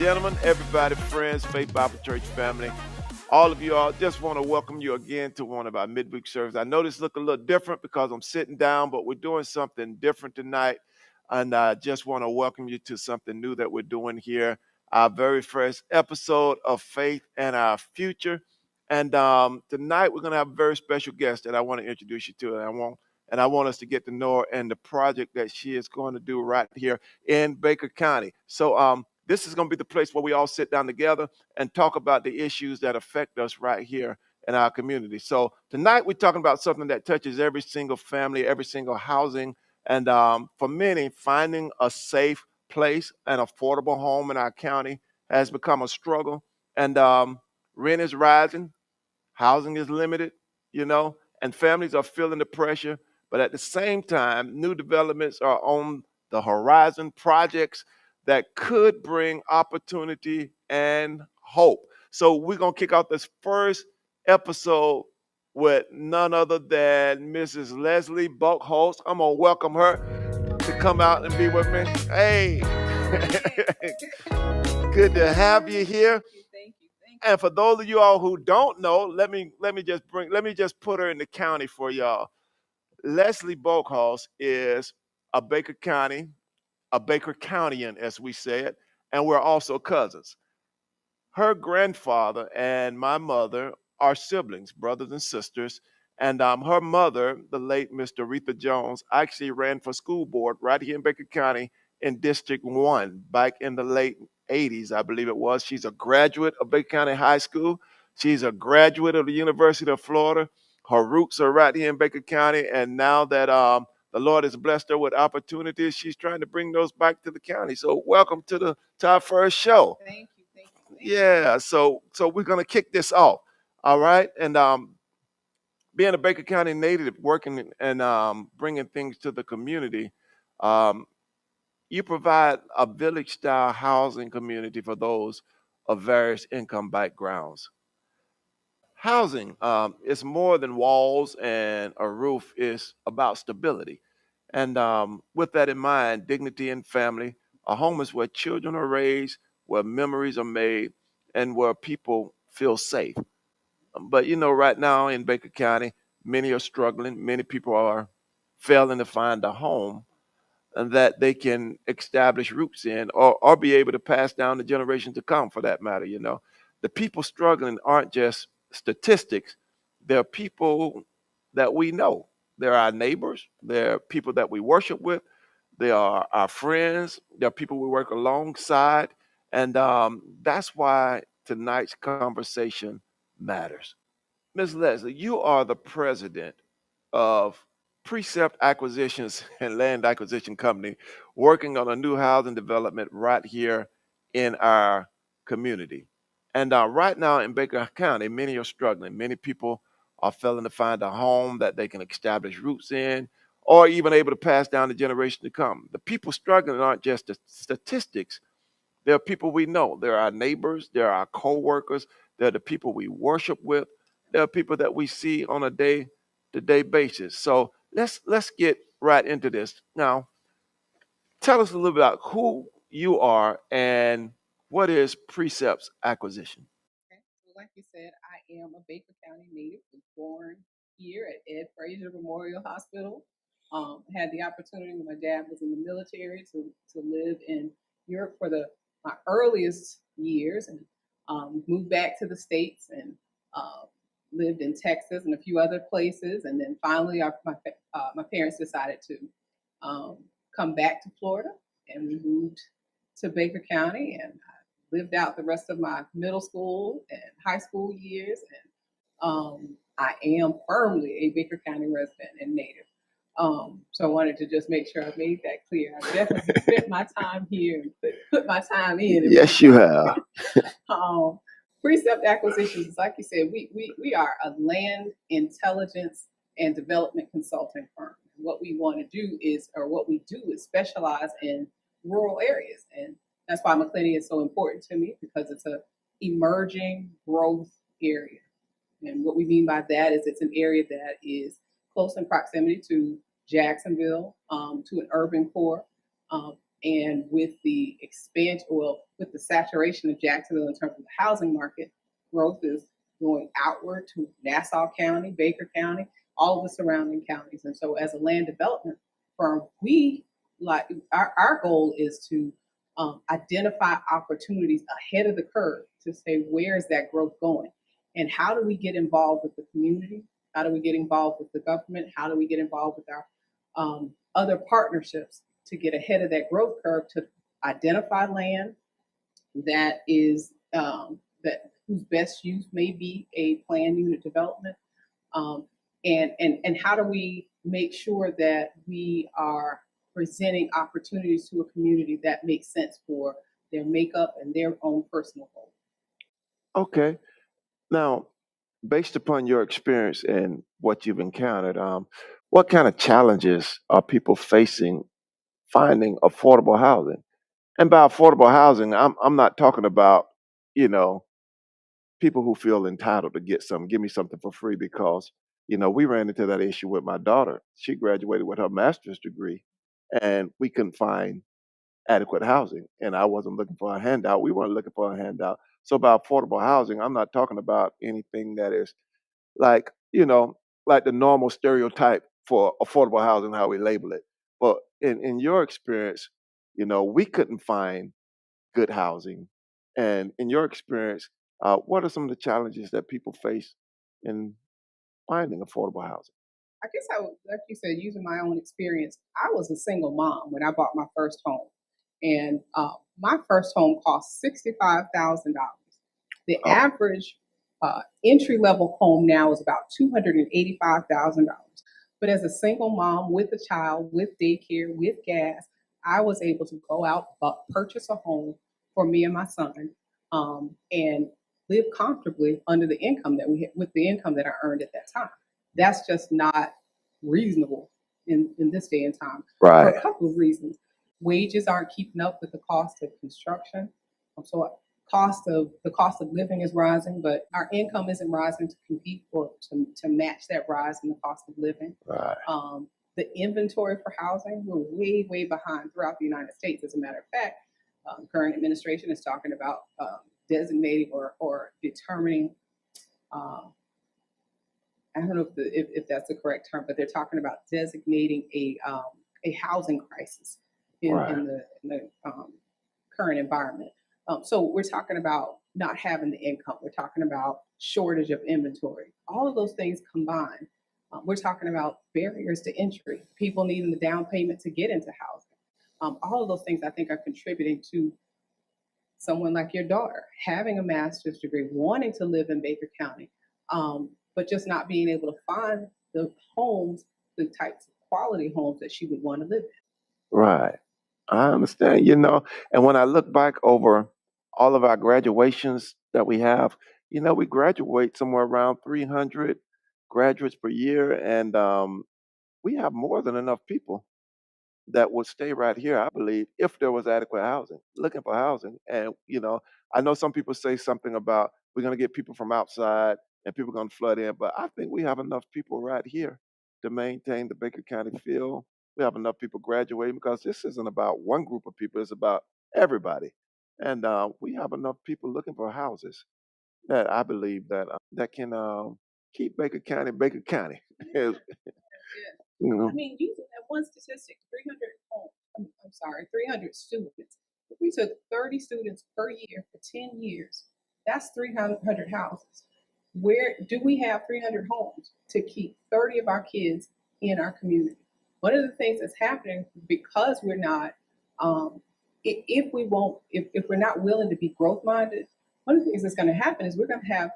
Gentlemen, everybody, friends, Faith Bible Church family, all of you all, just want to welcome you again to one of our midweek services. I know this look a little different because I'm sitting down, but we're doing something different tonight. And I just want to welcome you to something new that we're doing here, our very first episode of Faith and Our Future. And tonight we're going to have a very special guest that I want to introduce you to. And I want us to get to know her and the project that she is going to do right here in Baker County. So this is going to be the place where we all sit down together and talk about the issues that affect us right here in our community. So tonight we're talking about something that touches every single family, every single housing, and for many, finding a safe place, an affordable home in our county has become a struggle. And rent is rising, housing is limited, you know, and families are feeling the pressure. But at the same time, new developments are on the horizon, projects that could bring opportunity and hope. So we're going to kick off this first episode with none other than Mrs. Leslie Buckholz. I'm going to welcome her to come out and be with me. Hey, good to have you here. And for those of you all who don't know, let me just put her in the county for y'all. Leslie Buckholz is a Baker Countyan, as we say it, and we're also cousins. Her grandfather and my mother are siblings, brothers and sisters. And her mother, the late Mr. Aretha Jones, actually ran for school board right here in Baker County in District 1 back in the late 80s, I believe it was. She's a graduate of Baker County High School. She's a graduate of the University of Florida. Her roots are right here in Baker County. And now that the Lord has blessed her with opportunities, she's trying to bring those back to the county. So welcome to our first show. Yeah, so we're gonna kick this off. All right, and being a Baker County native, working and bringing things to the community, um, you provide a village-style housing community for those of various income backgrounds. Housing is more than walls and a roof. It's about stability, and with that in mind, dignity and family. A home is where children are raised, where memories are made, and where people feel safe. But you know, right now in Baker County, many are struggling. Many people are failing to find a home and that they can establish roots in or be able to pass down the generation to come for that matter, you know. The people struggling aren't just statistics, they're people that we know. They're our neighbors, they're people that we worship with, they are our friends, they're people we work alongside. And that's why tonight's conversation matters. Ms. Leslie, you are the president of Precept Acquisitions and Land Acquisition Company, working on a new housing development right here in our community. And right now in Baker County, many are struggling. Many people are failing to find a home that they can establish roots in or even able to pass down the generation to come. The people struggling aren't just the statistics, there are people we know. They're our neighbors. They're our co-workers. They're the people we worship with. There are people that we see on a day-to-day basis. So let's get right into this. Now, tell us a little bit about who you are and what is Precepts Acquisition. Okay. So, like you said, I am a Baker County native, was born here at Ed Frazier Memorial Hospital. Had the opportunity when my dad was in the military to live in Europe for my earliest years, and moved back to the States and uh, lived in Texas and a few other places. And then finally, my parents decided to um, come back to Florida, and we moved to Baker County, and lived out the rest of my middle school and high school years. And I am firmly a Baker County resident and native. So I wanted to just make sure I made that clear. I definitely spent my time here and put my time in. Yes, you have. um, Precept Acquisitions is, like you said, we are a land intelligence and development consulting firm. What we want to do is, or what we do is specialize in rural areas. And that's why McClenny is so important to me, because it's a emerging growth area. And what we mean by that is it's an area that is close in proximity to Jacksonville, to an urban core, um, And with the expansion, well, with the saturation of Jacksonville in terms of the housing market, growth is going outward to Nassau County, Baker County, all of the surrounding counties. And so as a land development firm, we like our goal is to identify opportunities ahead of the curve to say, where is that growth going? And how do we get involved with the community? How do we get involved with the government? How do we get involved with our other partnerships to get ahead of that growth curve, to identify land that is that whose best use may be a planned unit development, and how do we make sure that we are presenting opportunities to a community that makes sense for their makeup and their own personal goals. Okay. Now, based upon your experience and what you've encountered, what kind of challenges are people facing finding affordable housing? And by affordable housing, I'm not talking about, you know, people who feel entitled to get something, give me something for free because, we ran into that issue with my daughter. She graduated with her master's degree and we couldn't find adequate housing. And I wasn't looking for a handout. We weren't looking for a handout. So by affordable housing, I'm not talking about anything that is like, like the normal stereotype for affordable housing, how we label it. But in your experience, we couldn't find good housing. And in your experience, what are some of the challenges that people face in finding affordable housing? I guess I would, like you said, using my own experience, I was a single mom when I bought my first home. And my first home cost $65,000. The Oh, average entry level home now is about $285,000. But as a single mom with a child, with daycare, with gas, I was able to go out, purchase a home for me and my son, and live comfortably under the income that we had, with the income that I earned at that time. That's just not reasonable in this day and time for right, a couple of reasons. Wages aren't keeping up with the cost of construction. So the cost of living is rising, but our income isn't rising to compete or to match that rise in the cost of living. right, The inventory for housing, we're way, way behind throughout the United States. As a matter of fact, the current administration is talking about designating or determining, uh, I don't know if that's the correct term, but they're talking about designating a housing crisis right, in the current environment. So we're talking about not having the income. We're talking about shortage of inventory. All of those things combined. We're talking about barriers to entry, people needing the down payment to get into housing. All of those things I think are contributing to someone like your daughter having a master's degree, wanting to live in Baker County, but just not being able to find the homes, the types of quality homes that she would want to live in. right. I understand, and when I look back over all of our graduations that we have, we graduate somewhere around 300 graduates per year, and we have more than enough people that would stay right here, I believe, if there was adequate housing, looking for housing. And, I know some people say something about we're going to get people from outside and people are going to flood in, but I think we have enough people right here to maintain the Baker County feel. We have enough people graduating because this isn't about one group of people, it's about everybody. And we have enough people looking for houses that I believe that can keep Baker County. Yeah, that's it. you I know, mean, using that one statistic, 300 homes, I'm sorry, 300 students. If we took 30 students per year for 10 years, that's 300 houses. Where do we have 300 homes to keep 30 of our kids in our community? One of the things that's happening because we're not, if we won't, if we're not willing to be growth minded, one of the things that's going to happen is we're going to have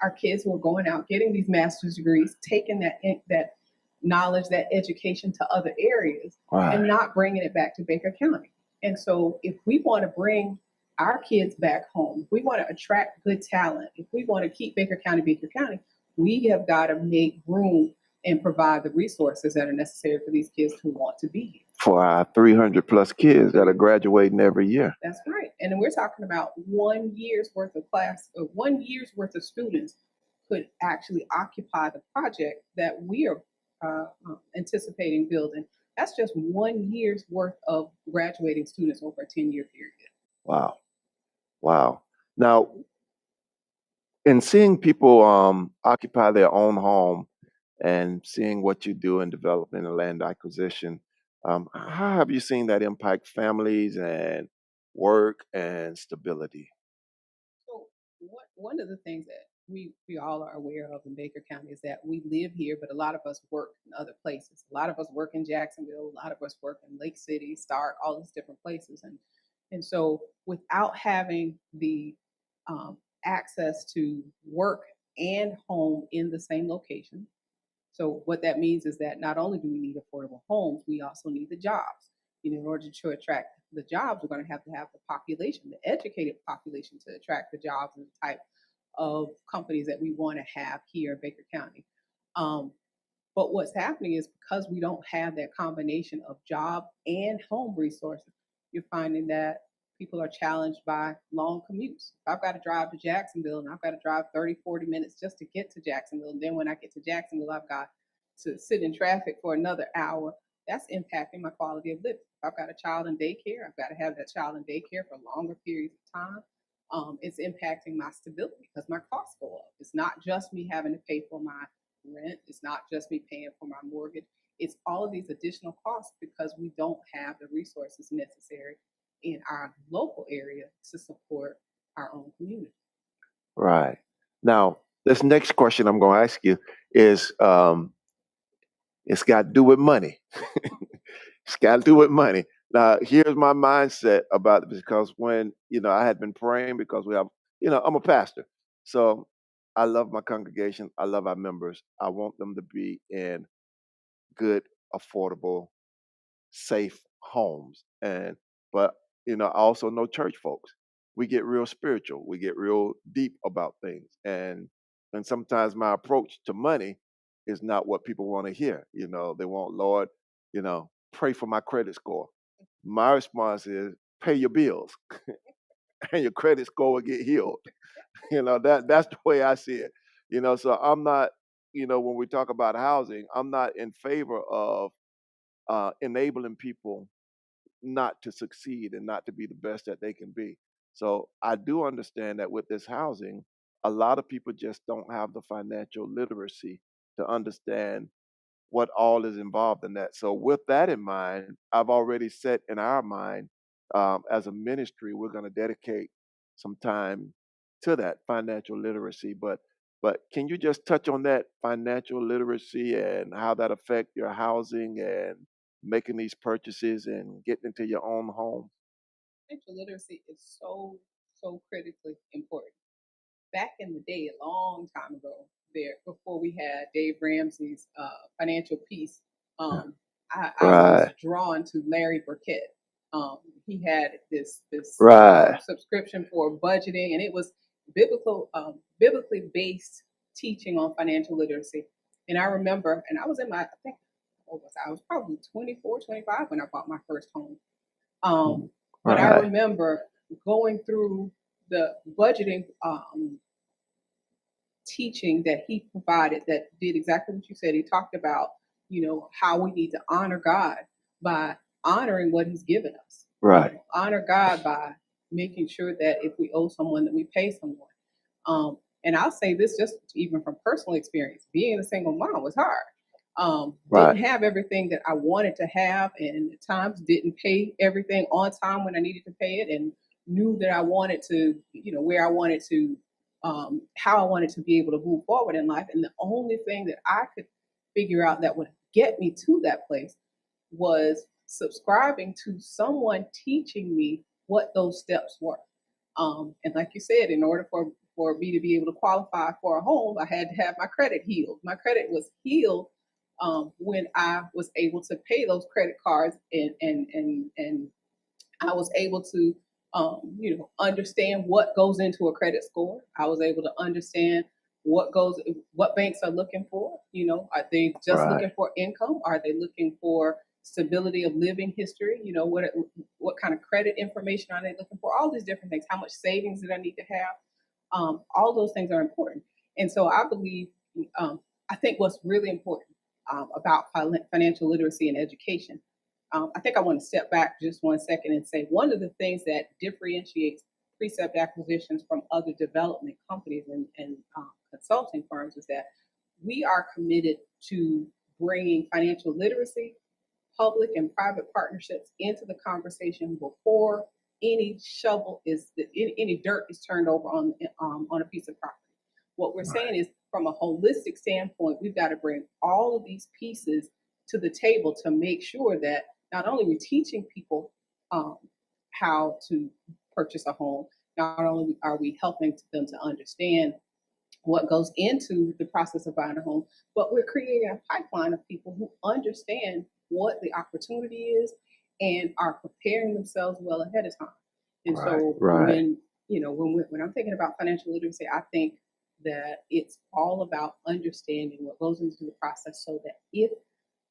our kids who are going out getting these master's degrees, taking that knowledge, that education to other areas, and right. not bringing it back to Baker County. And so, if we want to bring our kids back home, if we want to attract good talent, if we want to keep Baker County, we have got to make room and provide the resources that are necessary for these kids who want to be here. For our 300 plus kids that are graduating every year. That's right. And then we're talking about 1 year's worth of class, or 1 year's worth of students could actually occupy the project that we are anticipating building. That's just 1 year's worth of graduating students over a 10-year period. Wow. Wow. Now, in seeing people occupy their own home and seeing what you do in development and land acquisition, how have you seen that impact families and work and stability? So one of the things that we all are aware of in Baker County is that we live here, but a lot of us work in other places. A lot of us work in Jacksonville. A lot of us work in Lake City, Stark, all these different places, and so without having the um, access to work and home in the same location. So what that means is that not only do we need affordable homes, we also need the jobs. In order to attract the jobs, we're going to have the population, the educated population, to attract the jobs and the type of companies that we want to have here in Baker County. Um, but what's happening is because we don't have that combination of job and home resources, you're finding that people are challenged by long commutes. If I've got to drive to Jacksonville and I've got to drive 30, 40 minutes just to get to Jacksonville, and then when I get to Jacksonville, I've got to sit in traffic for another hour, that's impacting my quality of living. If I've got a child in daycare, I've got to have that child in daycare for longer periods of time. It's impacting my stability because my costs go up. It's not just me having to pay for my rent. It's not just me paying for my mortgage. It's all of these additional costs because we don't have the resources necessary in our local area to support our own community. Right. Now, this next question I'm going to ask you is it's got to do with money. It's got to do with money. Now, here's my mindset about it because when, I had been praying because we have, I'm a pastor. So I love my congregation. I love our members. I want them to be in good, affordable, safe homes. But I also know church folks. We get real spiritual. We get real deep about things. And sometimes my approach to money is not what people want to hear. They want, Lord, pray for my credit score. My response is pay your bills and your credit score will get healed. That's the way I see it. So I'm not, when we talk about housing, I'm not in favor of enabling people not to succeed and not to be the best that they can be. So I do understand that with this housing, a lot of people just don't have the financial literacy to understand what all is involved in that. So with that in mind, I've already set in our mind as a ministry, we're going to dedicate some time to that financial literacy. But can you just touch on that financial literacy and how that affect your housing and making these purchases and getting into your own home? Financial literacy is so critically important. Back in the day, a long time ago, there before we had Dave Ramsey's financial piece, I was Right, drawn to Larry Burkett. He had this right, subscription for budgeting, and it was biblically based teaching on financial literacy. And I remember, and I was in my, I think, what was I was probably 24, 25 when I bought my first home. But I right, remember going through the budgeting teaching that he provided that did exactly what you said. He talked about, how we need to honor God by honoring what he's given us. right, Honor God by making sure that if we owe someone, that we pay someone. And I'll say this just even from personal experience, being a single mom was hard. right, Didn't have everything that I wanted to have, and at times didn't pay everything on time when I needed to pay it, and knew that I wanted to, where I wanted to, how I wanted to be able to move forward in life. And the only thing that I could figure out that would get me to that place was subscribing to someone teaching me what those steps were. And like you said, in order for me to be able to qualify for a home, I had to have my credit healed. My credit was healed when I was able to pay those credit cards, and I was able to understand what goes into a credit score. I was able to understand what banks are looking for. Are they just right, looking for income? Are they looking for stability of living history? What kind of credit information are they looking for? All these different things. How much savings did I need to have? All those things are important. And so I believe, I think what's really important about financial literacy and education I think I want to step back just 1 second and say one of the things that differentiates Precept Acquisitions from other development companies and consulting firms is that we are committed to bringing financial literacy, public and private partnerships into the conversation before any any dirt is turned over on a piece of property. What we're saying is, from a holistic standpoint, we've got to bring all of these pieces to the table to make sure that not only we're teaching people how to purchase a home, not only are we helping them to understand what goes into the process of buying a home, but we're creating a pipeline of people who understand what the opportunity is and are preparing themselves well ahead of time. And so when I'm thinking about financial literacy, I think that it's all about understanding what goes into the process so that if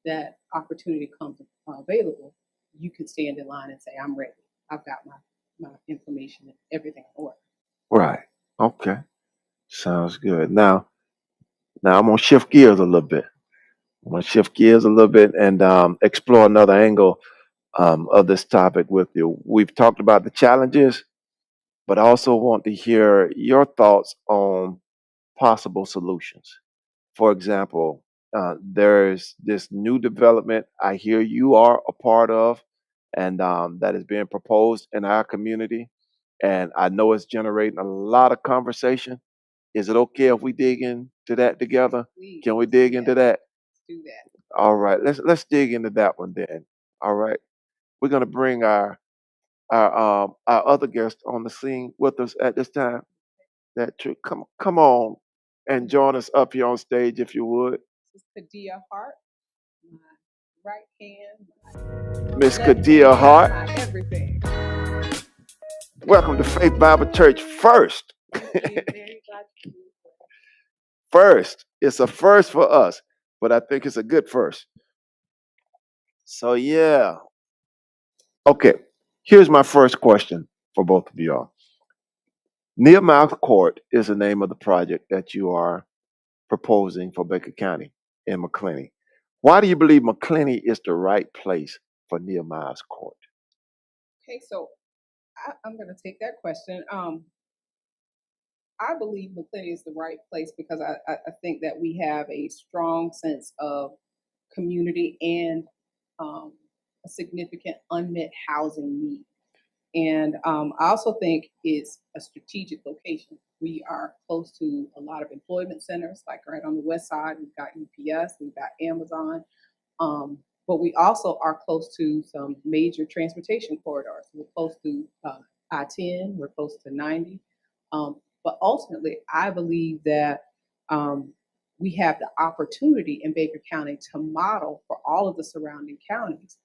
that opportunity comes available, you can stand in line and say, I'm ready. I've got my information and everything in order. Right. Okay. Sounds good. Now I'm gonna shift gears a little bit. And explore another angle of this topic with you. We've talked about the challenges, but I also want to hear your thoughts on possible solutions. For example, there's this new development I hear you are a part of, and that is being proposed in our community. And I know it's generating a lot of conversation. Is it okay if we dig into that together? Please, Can we dig into that? let's do that. All right, let's dig into that one then. All right, we're gonna bring our other guest on the scene with us at this time. Come on and join us up here on stage if you would, This is Kadia Hart, my right hand, Miss left Kadia hand, Hart. my everything. Welcome to Faith Bible Church First. Very glad to be here. First, it's a first for us, but I think it's a good first. So yeah, okay. Here's my first question for both of y'all. Nehemiah Court is the name of the project that you are proposing for Baker County in McClenny. Why do you believe McClenny is the right place for Nehemiah's Court? Okay, so I'm going to take that question. I believe McClenny is the right place because I think that we have a strong sense of community and a significant unmet housing need. And I also think it's a strategic location. We are close to a lot of employment centers, like right on the west side, we've got UPS, we've got Amazon, but we also are close to some major transportation corridors. We're close to I-10, we're close to 90. But ultimately, I believe that we have the opportunity in Baker County to model for all of the surrounding counties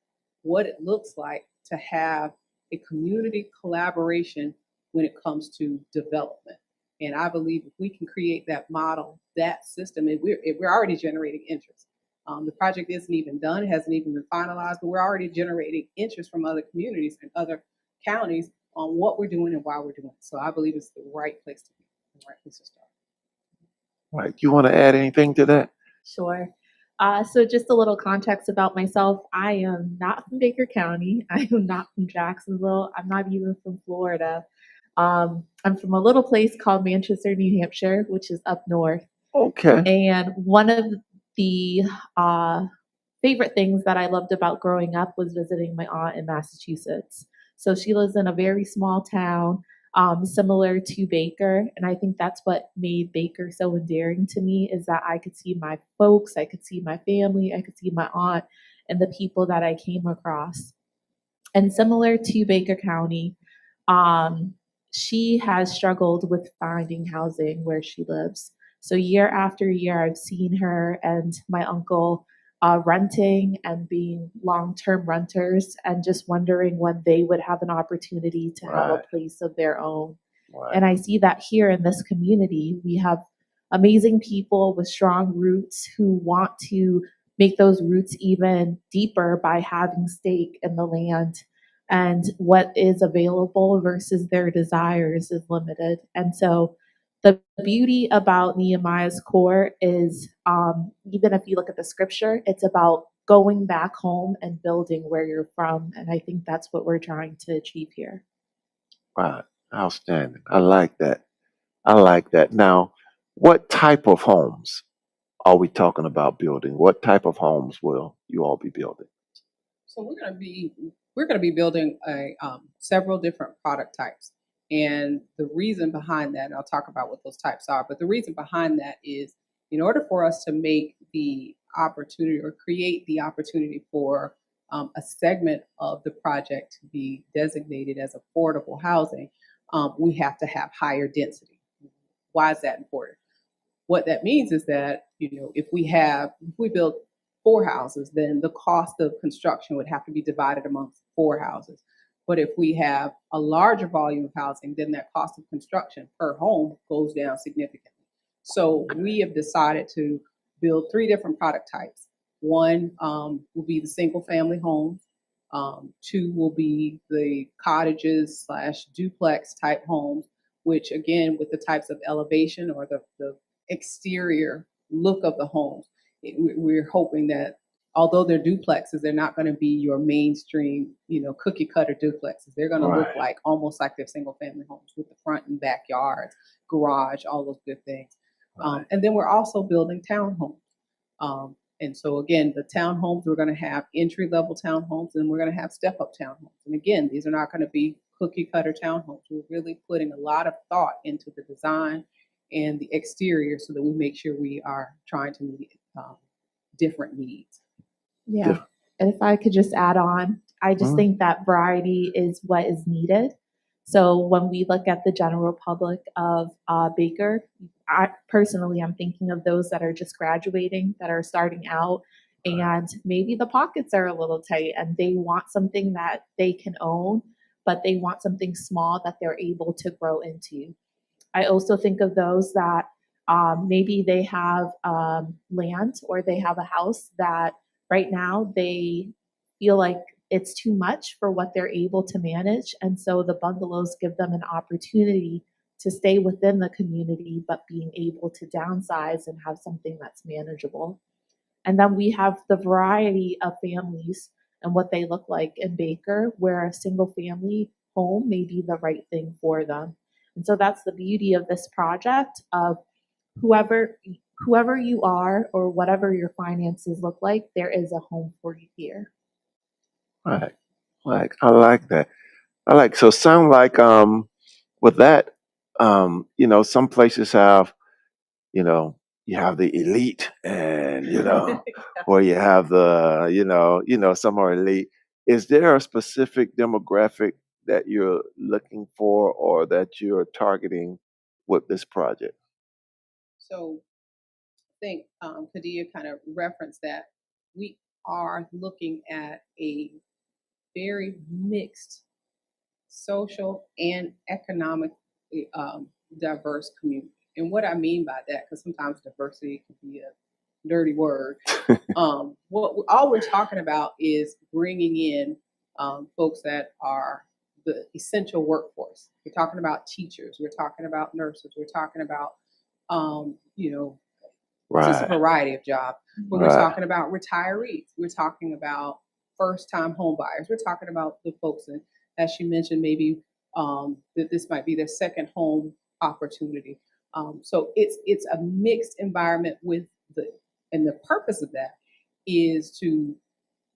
what it looks like to have a community collaboration when it comes to development. And I believe if we can create that model, that system, and we're already generating interest. The project isn't even done, it hasn't even been finalized, but we're already generating interest from other communities and other counties on what we're doing and why we're doing it. So I believe it's the right place to be, the right place to start. Right. You want to add anything to that? Sure. So just a little context about myself. I am not from Baker County. I am not from Jacksonville. I'm not even from Florida. I'm from a little place called Manchester, New Hampshire, which is up north. Okay. And one of the favorite things that I loved about growing up was visiting my aunt in Massachusetts. So she lives in a very small town, similar to Baker. And I think that's what made Baker so endearing to me is that I could see my folks, I could see my family, I could see my aunt and the people that I came across. And similar to Baker County, she has struggled with finding housing where she lives. So year after year, I've seen her and my uncle renting and being long-term renters and just wondering when they would have an opportunity to have a place of their own. Right. And I see that here in this community, we have amazing people with strong roots who want to make those roots even deeper by having stake in the land. And what is available versus their desires is limited. And so the beauty about Nehemiah's Court is, even if you look at the scripture, it's about going back home and building where you're from. And I think that's what we're trying to achieve here. Right. Outstanding. I like that. I like that. Now, what type of homes are we talking about building? What type of homes will you all be building? So we're gonna be building several different product types, and the reason behind that, and I'll talk about what those types are. But the reason behind that is, in order for us to make the opportunity or create the opportunity for a segment of the project to be designated as affordable housing, we have to have higher density. Why is that important? What that means is that, if we build 4 houses, then the cost of construction would have to be divided amongst 4 houses. But if we have a larger volume of housing, then that cost of construction per home goes down significantly. So we have decided to build 3 different product types. One will be the single family homes. 2 will be the cottages / duplex type homes, which again, with the types of elevation or the exterior look of the homes, we're hoping that although they're duplexes, they're not going to be your mainstream, cookie cutter duplexes. They're going to look Right. almost like they're single family homes with the front and backyards, garage, all those good things. Right. And then we're also building townhomes. And so again, the townhomes, we're going to have entry level townhomes, and we're going to have step up townhomes. And again, these are not going to be cookie cutter townhomes. We're really putting a lot of thought into the design and the exterior so that we make sure we are trying to meet different needs. Yeah. Def- And if I could just add on, I just Mhm. think that variety is what is needed. So when we look at the general public of Baker, I'm thinking of those that are just graduating, that are starting out, and maybe the pockets are a little tight and they want something that they can own, but they want something small that they're able to grow into. I also think of those that maybe they have land or they have a house that right now they feel like it's too much for what they're able to manage. And so the bungalows give them an opportunity to stay within the community, but being able to downsize and have something that's manageable. And then we have the variety of families and what they look like in Baker, where a single family home may be the right thing for them. And so that's the beauty of this project of whoever you are or whatever your finances look like, there is a home for you here. Right. I like that. So sound like with that, some places have, you have the elite and or you have the, some are elite. Is there a specific demographic that you're looking for or that you're targeting with this project? So I think Kadia kind of referenced that we are looking at a very mixed social and economic diverse community. And what I mean by that, because sometimes diversity can be a dirty word. All we're talking about is bringing in folks that are the essential workforce. We're talking about teachers. We're talking about nurses. We're talking about, just a Right. variety of jobs. But we're Right. talking about retirees. We're talking about first-time home buyers. We're talking about the folks, and as she mentioned, maybe that this might be their second home opportunity. So it's a mixed environment and the purpose of that is to,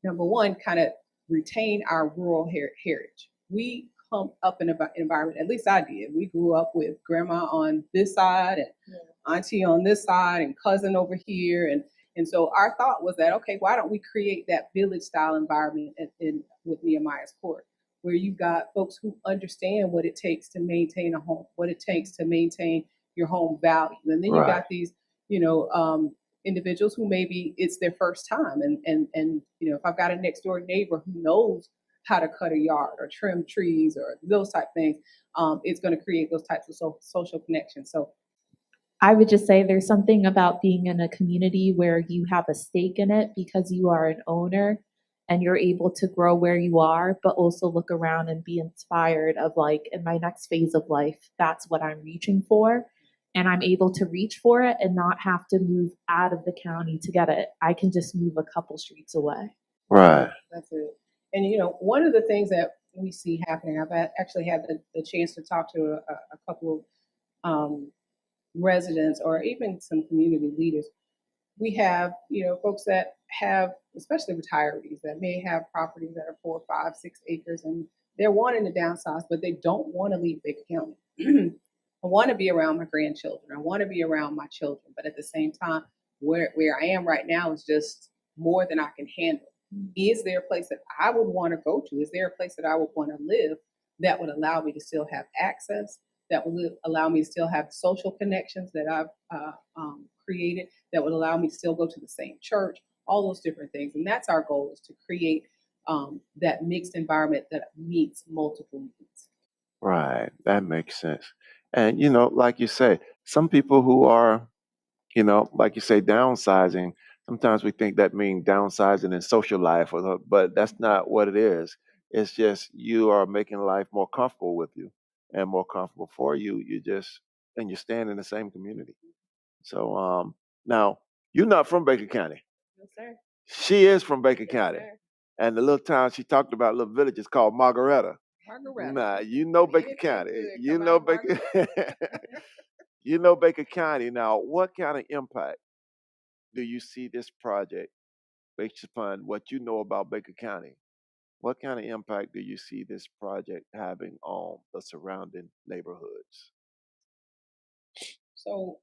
number one, kind of retain our rural heritage. We come up in an environment, at least I did. We grew up with grandma on this side and auntie on this side and cousin over here. And so our thought was that, okay, why don't we create that village style environment with Nehemiah's Court, where you've got folks who understand what it takes to maintain a home, what it takes to maintain your home value. And then you've Right. got these, individuals who maybe it's their first time. And if I've got a next door neighbor who knows how to cut a yard or trim trees or those type things, it's going to create those types of social connections. So I would just say there's something about being in a community where you have a stake in it because you are an owner and you're able to grow where you are, but also look around and be inspired of like, in my next phase of life, that's what I'm reaching for. and I'm able to reach for it and not have to move out of the county to get it. I can just move a couple streets away. Right. That's it. And one of the things that we see happening, actually had the chance to talk to a couple of residents or even some community leaders. We have, folks that have, especially retirees, that may have properties that are 4, 5, 6 acres, and they're wanting to downsize, but they don't want to leave Baker County. I want to be around my grandchildren. I want to be around my children, but at the same time, where I am right now is just more than I can handle. Is there a place that I would want to go to? Is there a place that I would want to live that would allow me to still have access, that would allow me to still have social connections that I've created, that would allow me to still go to the same church, all those different things. And that's our goal, is to create that mixed environment that meets multiple needs. Right. That makes sense. And, like you say, some people who are, like you say, downsizing, sometimes we think that means downsizing in social life, but that's not what it is. It's just you are making life more comfortable with you and more comfortable for you. And you're staying in the same community. So, now you're not from Baker County. Yes, sir. She is from Baker Yes, County. sir. And the little town she talked about, little village, is called Margaretta. Margaretta. Nah, you know It Baker tastes County. good You coming know out Baker. Margaretta. You know Baker County. Now, what kind of impact do you see this project, based upon what you know about Baker County? What kind of impact do you see this project having on the surrounding neighborhoods? So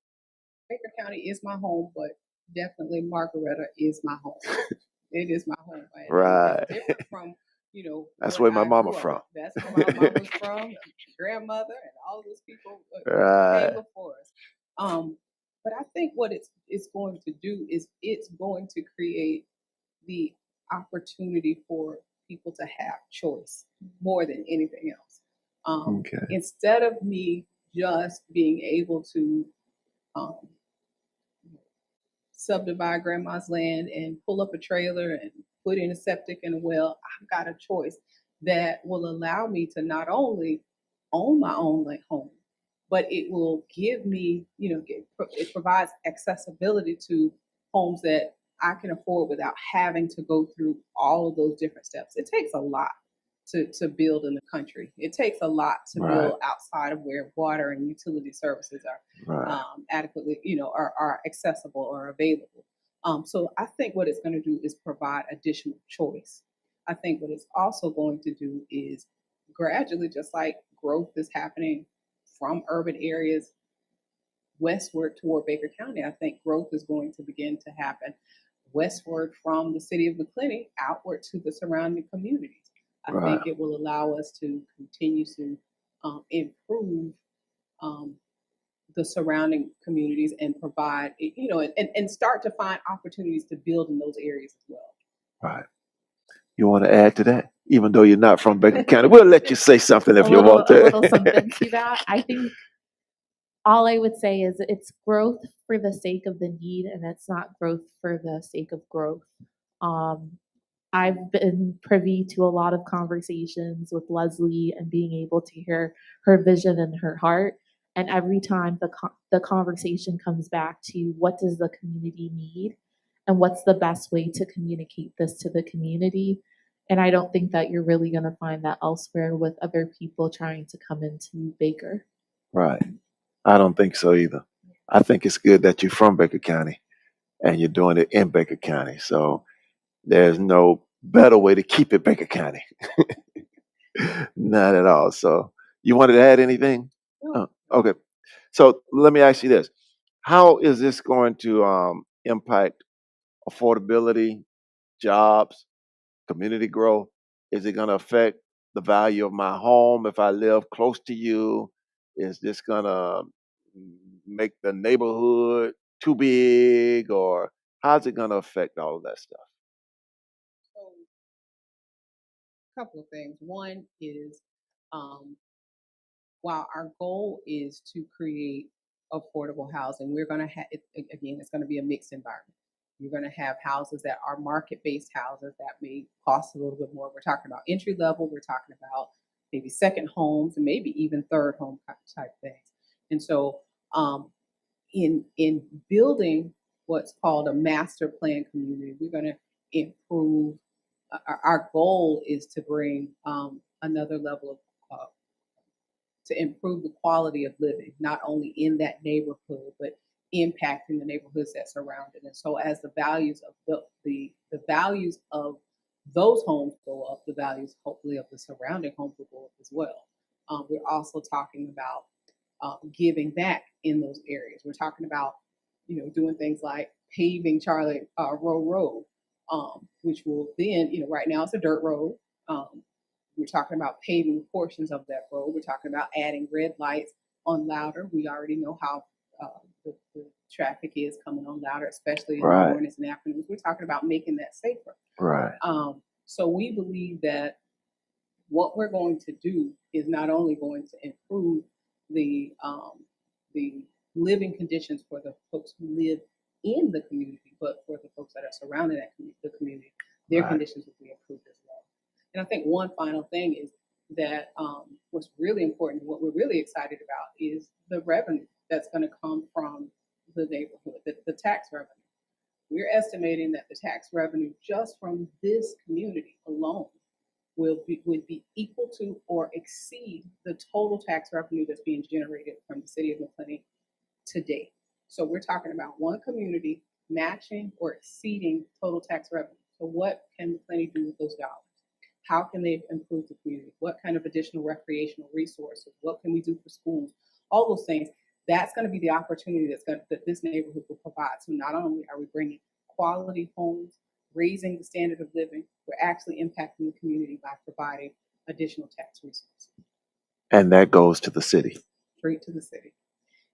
Baker County is my home, but definitely Margaretta is my home. It is my home, and Right. it's different from That's what where my I mama grew up from. with. That's where my mama's from, grandmother, and all those people came Right. before us. But I think what it's going to do is it's going to create the opportunity for people to have choice more than anything else. Okay. Instead of me just being able to um, subdivide grandma's land and pull up a trailer and put in a septic and a well, I've got a choice that will allow me to not only own my own home, but it will give me, it provides accessibility to homes that I can afford without having to go through all of those different steps. It takes a lot to build in the country. It takes a lot to Right. build outside of where water and utility services are Right. adequately, are accessible or available. So I think what it's going to do is provide additional choice. I think what it's also going to do is gradually, just like growth is happening from urban areas westward toward Baker County, I think growth is going to begin to happen westward from the city of McClenny outward to the surrounding communities. I Right. think it will allow us to continue to improve the surrounding communities and provide, and start to find opportunities to build in those areas as well. Right. You want to add to that? Even though you're not from Baker County, we'll let you say something if a you little, want a to. little something to that. I think all I would say is it's growth for the sake of the need, and it's not growth for the sake of growth. I've been privy to a lot of conversations with Leslie and being able to hear her vision and her heart. And every time the conversation comes back to what does the community need and what's the best way to communicate this to the community. And I don't think that you're really going to find that elsewhere with other people trying to come into Baker. Right. I don't think so either. I think it's good that you're from Baker County and you're doing it in Baker County. So there's no better way to keep it Baker County. Not at all. So you wanted to add anything? No. Okay. So let me ask you this. How is this going to impact affordability, jobs, community growth? Is it going to affect the value of my home if I live close to you? Is this going to make the neighborhood too big, or how's it going to affect all of that stuff? So, a couple of things. One is, while our goal is to create affordable housing, we're going to have, again, it's going to be a mixed environment. You're going to have houses that are market-based houses that may cost a little bit more. We're talking about entry level. We're talking about maybe second homes and maybe even third home type things. And so in building what's called a master plan community, we're going to improve. Our goal is to bring another level of to improve the quality of living, not only in that neighborhood, but impacting the neighborhoods that surround it. And so, as the values of the values of those homes go up, the values hopefully of the surrounding homes will go up as well. We're also talking about giving back in those areas. We're talking about, doing things like paving Charlie Row Road, which will then, right now it's a dirt road. We're talking about paving portions of that road. We're talking about adding red lights on Louder. We already know how the traffic is coming on Louder, especially in the Right. mornings and afternoons. We're talking about making that safer. Right. So we believe that what we're going to do is not only going to improve the living conditions for the folks who live in the community, but for the folks that are surrounding the community, their Right. conditions will be improved as well. And I think one final thing is that what's really important, what we're really excited about, is the revenue that's going to come from the neighborhood, the tax revenue. We're estimating that the tax revenue just from this community alone would be equal to or exceed the total tax revenue that's being generated from the city of McClenny today. So we're talking about one community matching or exceeding total tax revenue. So what can McClenny do with those dollars? How can they improve the community? What kind of additional recreational resources? What can we do for schools? All those things. That's going to be the opportunity that this neighborhood will provide. So not only are we bringing quality homes, raising the standard of living, we're actually impacting the community by providing additional tax resources And that goes to the city. straight to the city.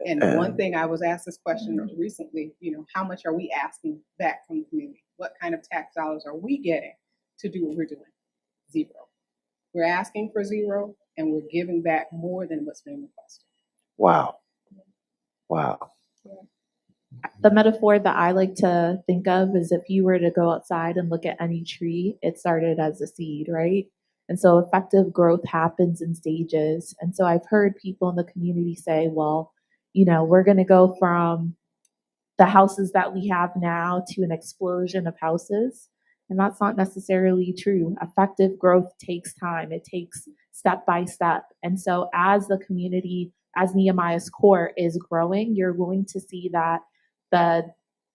And one And thing I was asked this question recently, how much are we asking back from the community? What kind of tax dollars are we getting to do what we're doing? Zero. We're asking for zero, and we're giving back more than what's being requested. wow. Wow. The metaphor that I like to think of is if you were to go outside and look at any tree, it started as a seed, right? And so effective growth happens in stages. And so I've heard people in the community say, well, we're going to go from the houses that we have now to an explosion of houses. And that's not necessarily true. Effective growth takes time. It takes step by step. And so as the community, as Nehemiah's core is growing, you're going to see that the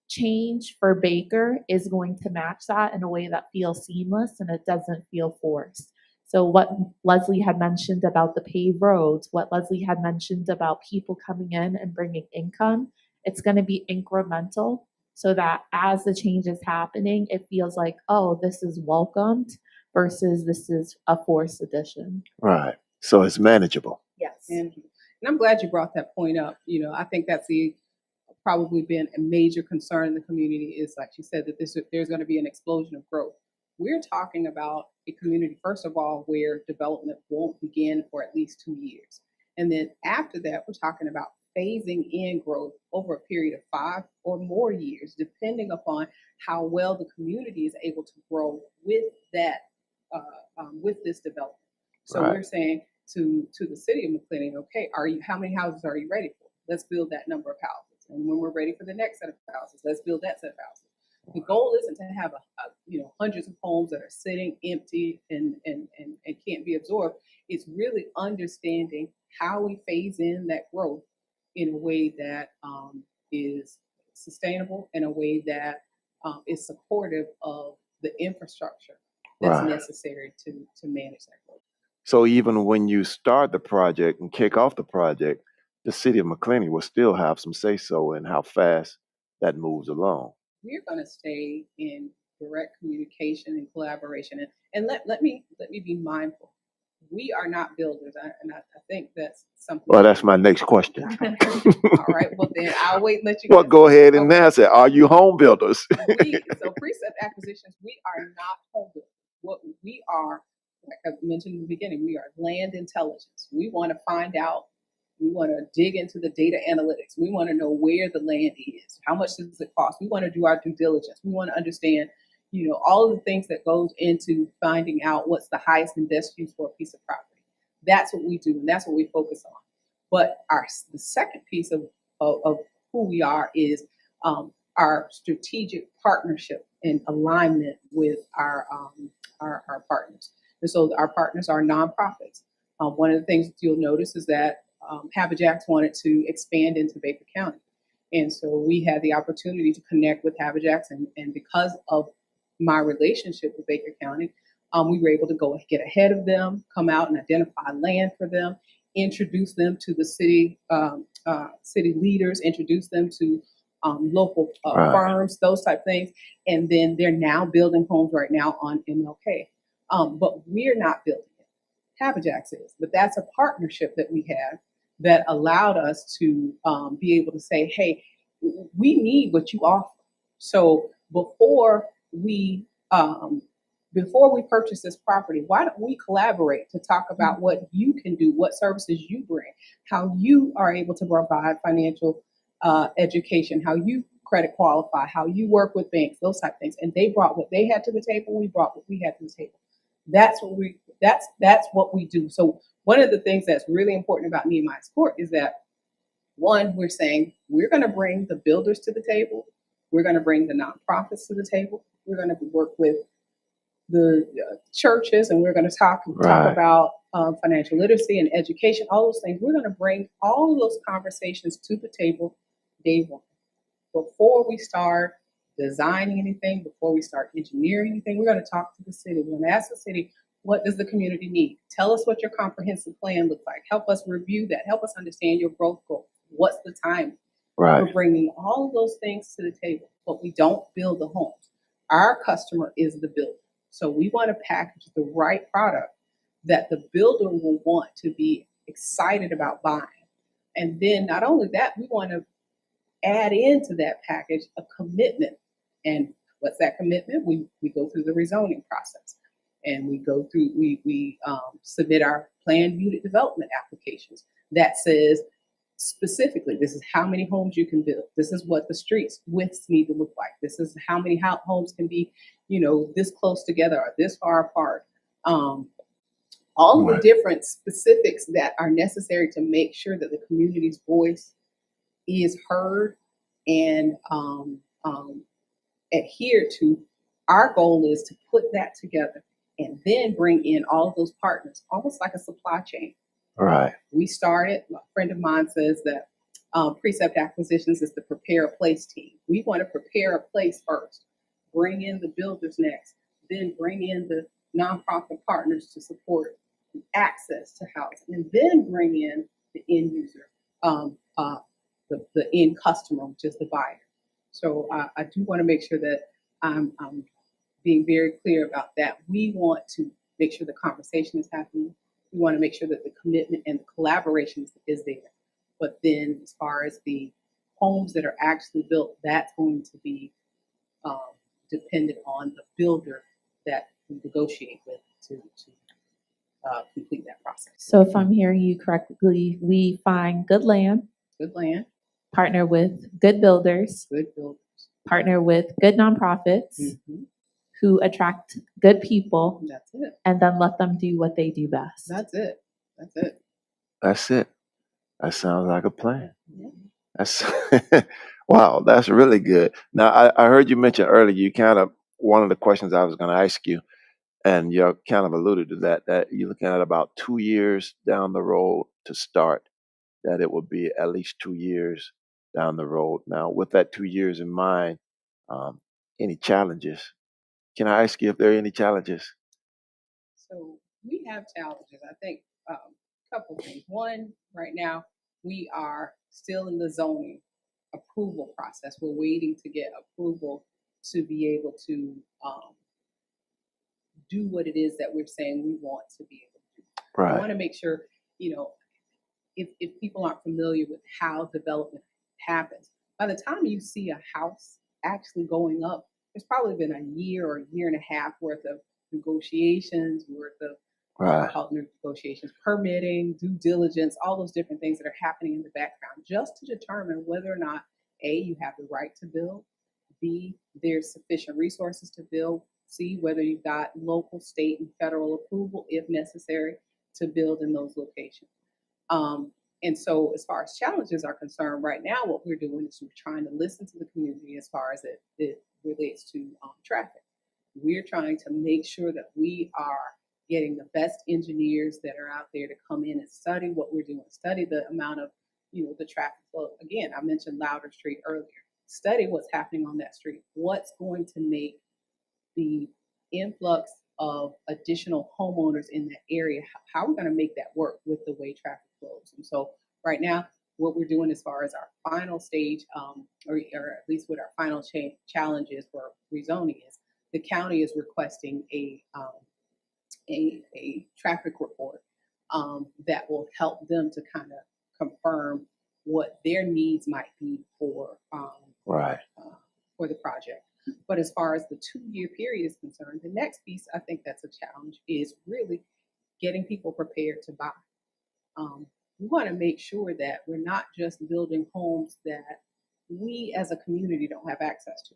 change for Baker is going to match that in a way that feels seamless and it doesn't feel forced. So what Leslie had mentioned about the paved roads, what Leslie had mentioned about people coming in and bringing income, it's going to be incremental so that as the change is happening, it feels like, oh, this is welcomed versus this is a forced addition. Right. So it's manageable. Yes. And I'm glad you brought that point up. I think that's probably been a major concern in the community is, like you said, that there's going to be an explosion of growth. We're talking about a community, first of all, where development won't begin for at least 2 years. And then after that, we're talking about phasing in growth over a period of 5 or more years, depending upon how well the community is able to grow with that, with this development. So Right. we're saying to the city of McClenny, okay, how many houses are you ready for? Let's build that number of houses. And when we're ready for the next set of houses, let's build that set of houses. The goal isn't to have hundreds of homes that are sitting empty and can't be absorbed. It's really understanding how we phase in that growth in a way that is sustainable, in a way that is supportive of the infrastructure that's Right. necessary to manage that growth. So even when you start the project and kick off the project, the city of McClenny will still have some say so in how fast that moves along. We're going to stay in direct communication and collaboration. And let me be mindful. We are not builders, and I think that's something. Well, that's my next question. All right. Well, then I'll wait and let you. Well, guys- go ahead and Okay. answer. Are you home builders? So precept acquisitions, we are not home builders. What we are, like I mentioned in the beginning, we are land intelligence. We want to find out. We want to dig into the data analytics. We want to know where the land is. How much does it cost? We want to do our due diligence. We want to understand, all of the things that goes into finding out what's the highest and best use for a piece of property. That's what we do, and that's what we focus on. But the second piece of who we are is our strategic partnership and alignment with our partners. And so our partners are nonprofits. One of the things that you'll notice is that Habijax wanted to expand into Baker County. And so we had the opportunity to connect with Habijax, and because of my relationship with Baker County, we were able to go get ahead of them, come out and identify land for them, introduce them to the city city leaders, introduce them to local Right. firms, those type things, and then they're now building homes right now on MLK. But we're not building it. Habijax is, but that's a partnership that we have that allowed us to be able to say, hey, we need what you offer. So before we purchase this property, why don't we collaborate to talk about what you can do, what services you bring, how you are able to provide financial education, how you credit qualify, how you work with banks, those type of things. And they brought what they had to the table, we brought what we had to the table. That's what we do. So one of the things that's really important about Nehemiah's Court is that, one, we're saying we're going to bring the builders to the table, we're going to bring the nonprofits to the table, we're going to work with the churches, and we're going to talk Right. about financial literacy and education, all those things. We're going to bring all of those conversations to the table day one. Before we start designing anything, before we start engineering anything, we're going to talk to the city. We're going to ask the city, what does the community need? Tell us what your comprehensive plan looks like. Help us review that. Help us understand your growth goals. What's the time? Right. We're bringing all of those things to the table, but we don't build the homes. Our customer is the builder. So we want to package the right product that the builder will want to be excited about buying. And then not only that, we want to add into that package a commitment. And what's that commitment? We go through the rezoning process, and we submit our planned unit development applications that says specifically, this is how many homes you can build. This is what the streets widths need to look like. This is how many homes can be, this close together or this far apart. All of the Right. different specifics that are necessary to make sure that the community's voice is heard and adhered to. Our goal is to put that together and then bring in all of those partners, almost like a supply chain. Right. We started, a friend of mine says that Precept Acquisitions is the prepare a place team. We want to prepare a place first, bring in the builders next, then bring in the nonprofit partners to support access to housing, and then bring in the end user, the end customer, which is the buyer. So I do want to make sure that I'm being very clear about that. We want to make sure the conversation is happening. We want to make sure that the commitment and the collaboration is there. But then as far as the homes that are actually built, that's going to be dependent on the builder that we negotiate with to complete that process. So if I'm hearing you correctly, we find good land, Good land, partner with good builders, good builders. partner with good nonprofits Mhm. who attract good people, That's it. and then let them do what they do best. That's it. That's it. That's it. That sounds like a plan. Yeah. That's wow. That's really good. Now, I heard you mention earlier. You kind of one of the questions I was going to ask you, and you kind of alluded to that you're looking at about 2 years down the road to start. That it will be at least 2 years down the road. Now, with that 2 years in mind, any challenges? Can I ask you if there are any challenges? So we have challenges. I think a couple of things. One, right now, we are still in the zoning approval process. We're waiting to get approval to be able to do what it is that we're saying we want to be able to do. I Right. want to make sure, if people aren't familiar with how development happens, by the time you see a house actually going up, there's probably been a year or a year and a half worth of negotiations, Right. negotiations, permitting, due diligence, all those different things that are happening in the background, just to determine whether or not A, you have the right to build, B, there's sufficient resources to build, C, whether you've got local, state, and federal approval, if necessary, to build in those locations. And so as far as challenges are concerned, right now, what we're doing is we're trying to listen to the community as far as it relates to traffic. We're trying to make sure that we are getting the best engineers that are out there to come in and study what we're doing, study the amount of, the traffic flow. Again, I mentioned Louder Street earlier. Study what's happening on that street. What's going to make the influx of additional homeowners in that area, how we're going to make that work with the way traffic flows. And so right now, what we're doing as far as our final stage, or at least what our final challenges for rezoning is, the county is requesting a traffic report that will help them to kind of confirm what their needs might be for for the project. But as far as the 2-year period is concerned, the next piece I think that's a challenge is really getting people prepared to buy. We want to make sure that we're not just building homes that we as a community don't have access to.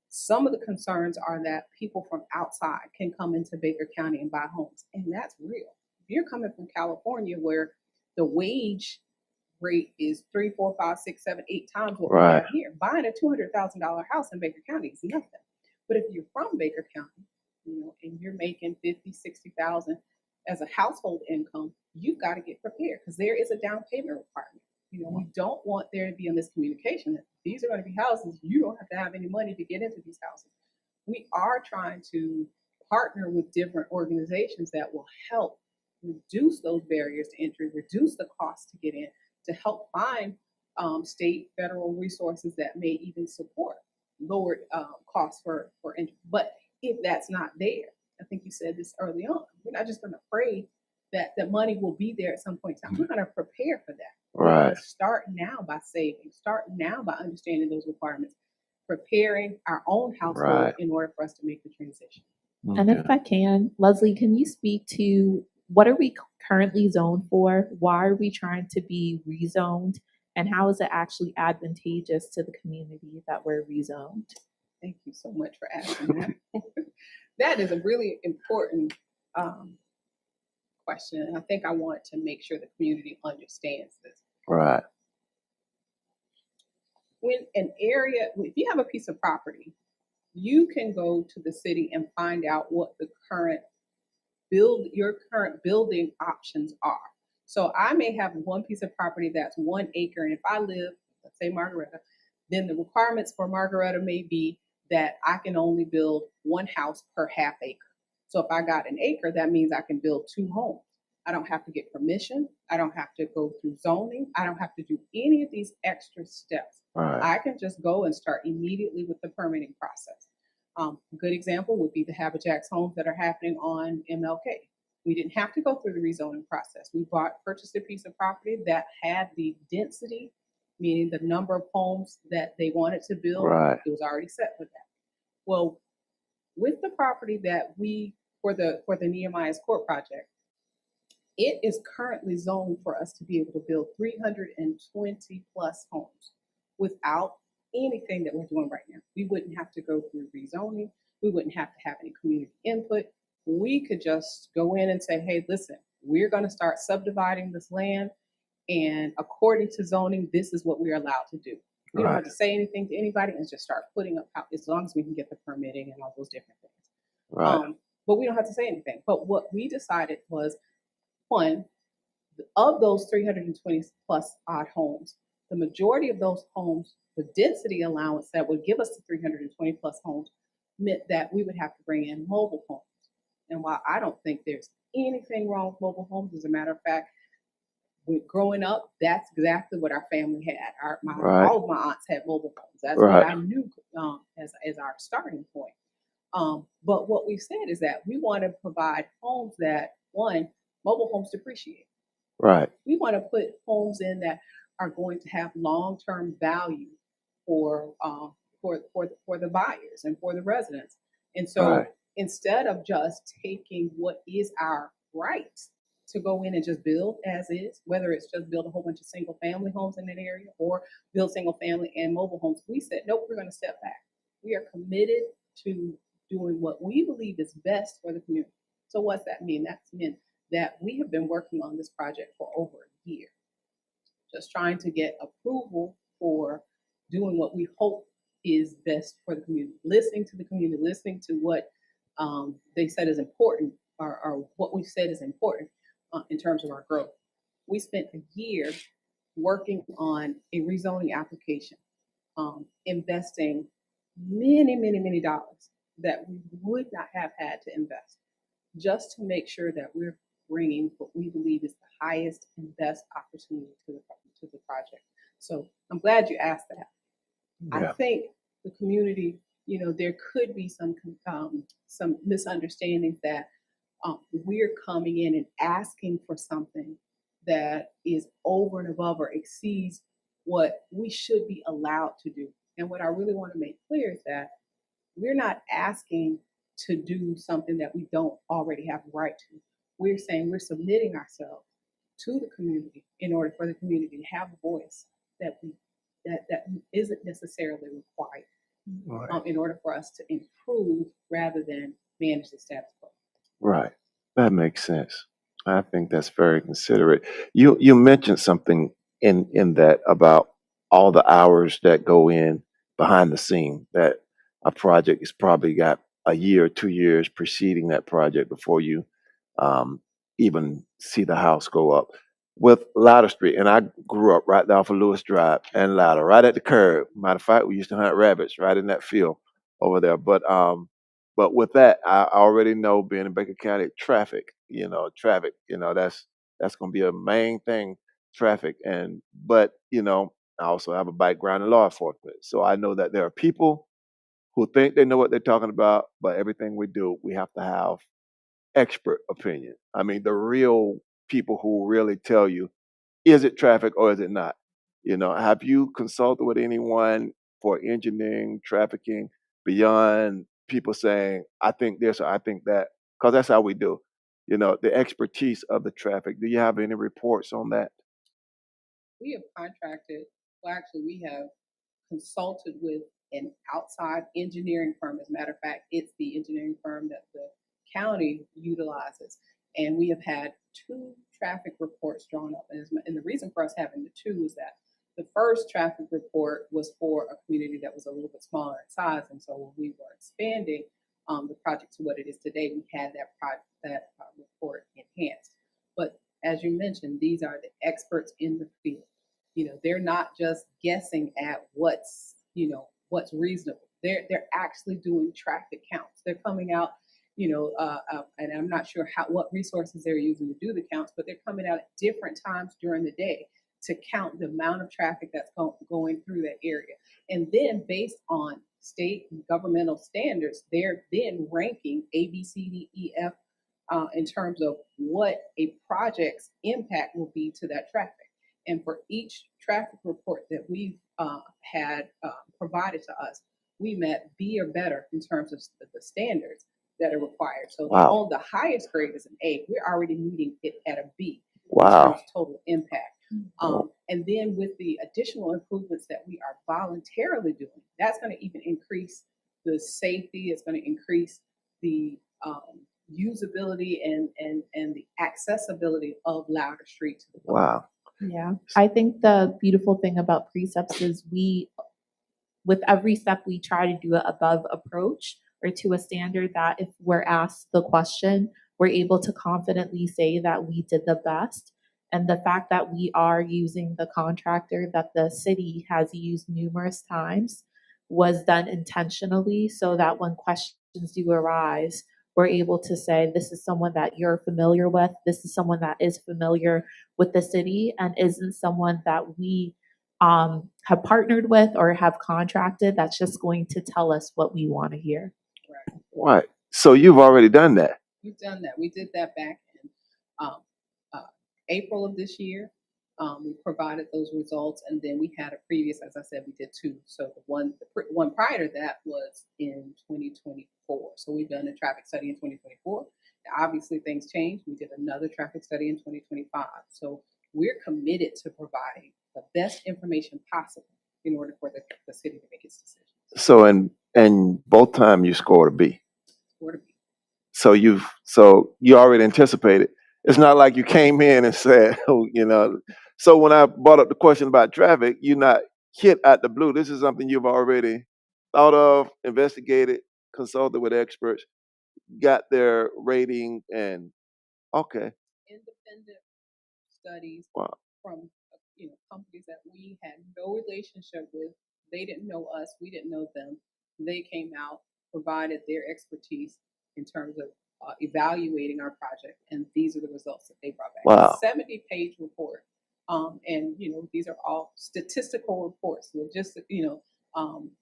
Some of the concerns are that people from outside can come into Baker County and buy homes, and that's real. If you're coming from California, where the wage rate is 3, 4, 5, 6, 7, 8 times what we have here, buying a $200,000 house in Baker County is nothing. But if you're from Baker County, and you're making 50, 60,000 as a household income, you've got to get prepared because there is a down payment requirement. We don't want there to be a miscommunication that these are going to be houses. You don't have to have any money to get into these houses. We are trying to partner with different organizations that will help reduce those barriers to entry, reduce the cost to get in, to help find state, federal resources that may even support lowered costs for entry. But if that's not there, I think you said this early on, we're not just going to pray that the money will be there at some point in time. We're going to prepare for that. Right. Start now by saving. Start now by understanding those requirements, preparing our own household in order for us to make the transition. Okay. And if I can, Leslie, can you speak to what are we currently zoned for? Why are we trying to be rezoned? And how is it actually advantageous to the community that we're rezoned? Thank you so much for asking that. That is a really important question. And I think I want to make sure the community understands this. Right. When if you have a piece of property, you can go to the city and find out what the your current building options are. So I may have one piece of property that's 1 acre, and if I live, let's say Margaretta, then the requirements for Margaretta may be that I can only build 1 house per half acre. So if I got 1 acre, that means I can build 2 homes. I don't have to get permission. I don't have to go through zoning. I don't have to do any of these extra steps. Right. I can just go and start immediately with the permitting process. A good example would be the Habitat's homes that are happening on MLK. We didn't have to go through the rezoning process. We purchased a piece of property that had the density, meaning the number of homes that they wanted to build. Right. It was already set with that. Well, with the property that for the Nehemiah's Court project, it is currently zoned for us to be able to build 320 plus homes without anything that we're doing right now. We wouldn't have to go through rezoning. We wouldn't have to have any community input. We could just go in and say, hey, listen, we're going to start subdividing this land, and according to zoning, this is what we're allowed to do. We don't have to say anything to anybody and just start putting up, as long as we can get the permitting and all those different things. Right. But we don't have to say anything. But what we decided was, one, of those 320 plus odd homes, the majority of those homes, the density allowance that would give us the 320 plus homes meant that we would have to bring in mobile homes. And while I don't think there's anything wrong with mobile homes, as a matter of fact, growing up, that's exactly what our family had. All of my aunts had mobile homes. That's what I knew as our starting point. But what we said is that we want to provide homes that, one, mobile homes depreciate. Right. We want to put homes in that are going to have long-term value for the buyers and for the residents. And so instead of just taking what is our right to go in and just build as is, whether it's just build a whole bunch of single family homes in that area or build single family and mobile homes, we said, nope, we're going to step back. We are committed to doing what we believe is best for the community. So what's that mean? That's meant that we have been working on this project for over a year. just trying to get approval for doing what we hope is best for the community, listening to the community, listening to what they said is important, or what we said is important in terms of our growth. We spent a year working on a rezoning application, investing many dollars that we would not have had to invest, just to make sure that we're bringing what we believe is the highest and best opportunity to the project. So I'm glad you asked that. I Yeah. think the community, there could be some misunderstandings that we're coming in and asking for something that is over and above or exceeds what we should be allowed to do. And what I really want to make clear is that we're not asking to do something that we don't already have a right to. We're saying we're submitting ourselves to the community in order for the community to have a voice that isn't necessarily required Right. in order for us to improve rather than manage the status quo. Right. That makes sense. I think that's very considerate. You mentioned something in that about all the hours that go in behind the scene, that a project has probably got a year or 2 years preceding that project before you even see the house go up. With Louder Street, and I grew up right there off of Lewis Drive and Louder, right at the curb. Matter of fact, we used to hunt rabbits right in that field over there. But with that, I already know, being in Baker County, traffic, that's going to be a main thing, traffic. But I also have a background in law enforcement. So I know that there are people who think they know what they're talking about, but everything we do, we have to have expert opinion. I mean, the real people who really tell you, is it traffic or is it not? Have you consulted with anyone for engineering, trafficking, beyond people saying, I think this or I think that? Because that's how we do. The expertise of the traffic. Do you have any reports on that? We have contracted, well, actually, we have consulted with an outside engineering firm. As a matter of fact, it's the engineering firm that the county utilizes. And we have had 2 traffic reports drawn up. And the reason for us having the 2 is that the first traffic report was for a community that was a little bit smaller in size. And so when we were expanding the project to what it is today, we had that report enhanced. But as you mentioned, these are the experts in the field. They're not just guessing at what's reasonable. They're actually doing traffic counts. They're coming out, and I'm not sure what resources they're using to do the counts, but they're coming out at different times during the day to count the amount of traffic that's going through that area. And then based on state and governmental standards, they're then ranking A, B, C, D, E, F in terms of what a project's impact will be to that traffic. And for each traffic report that we've had provided to us, we met B or better in terms of the standards that are required. So Wow. on the highest grade is an A. We're already meeting it at a B in Wow. terms of total impact. And then with the additional improvements that we are voluntarily doing, that's going to even increase the safety. It's going to increase the usability and the accessibility of Louder Street to the public. Wow. Yeah, I think the beautiful thing about precepts is with every step, we try to do an above approach, or to a standard that if we're asked the question, we're able to confidently say that we did the best. And the fact that we are using the contractor that the city has used numerous times was done intentionally, so that when questions do arise, we're able to say, this is someone that you're familiar with. This is someone that is familiar with the city and isn't someone that we have partnered with or have contracted that's just going to tell us what we want to hear. Right. So you've already done that. We've done that. We did that back in April of this year. We provided those results, and then we had a previous, as I said, we did 2. So the one prior to that was in 2024. So we've done a traffic study in 2024. Now, obviously, things changed. We did another traffic study in 2025. So we're committed to providing the best information possible in order for the city to make its decisions. So and both times you scored a B. Scored a B. So you already anticipated. It's not like you came in and said, oh, So when I brought up the question about traffic, you're not hit at the blue. This is something you've already thought of, investigated, consulted with experts, got their rating, and okay. Independent studies Wow. from companies that we had no relationship with. They didn't know us. We didn't know them. They came out, provided their expertise in terms of evaluating our project, and these are the results that they brought back. Wow. 70-page report, and these are all statistical reports, logistic,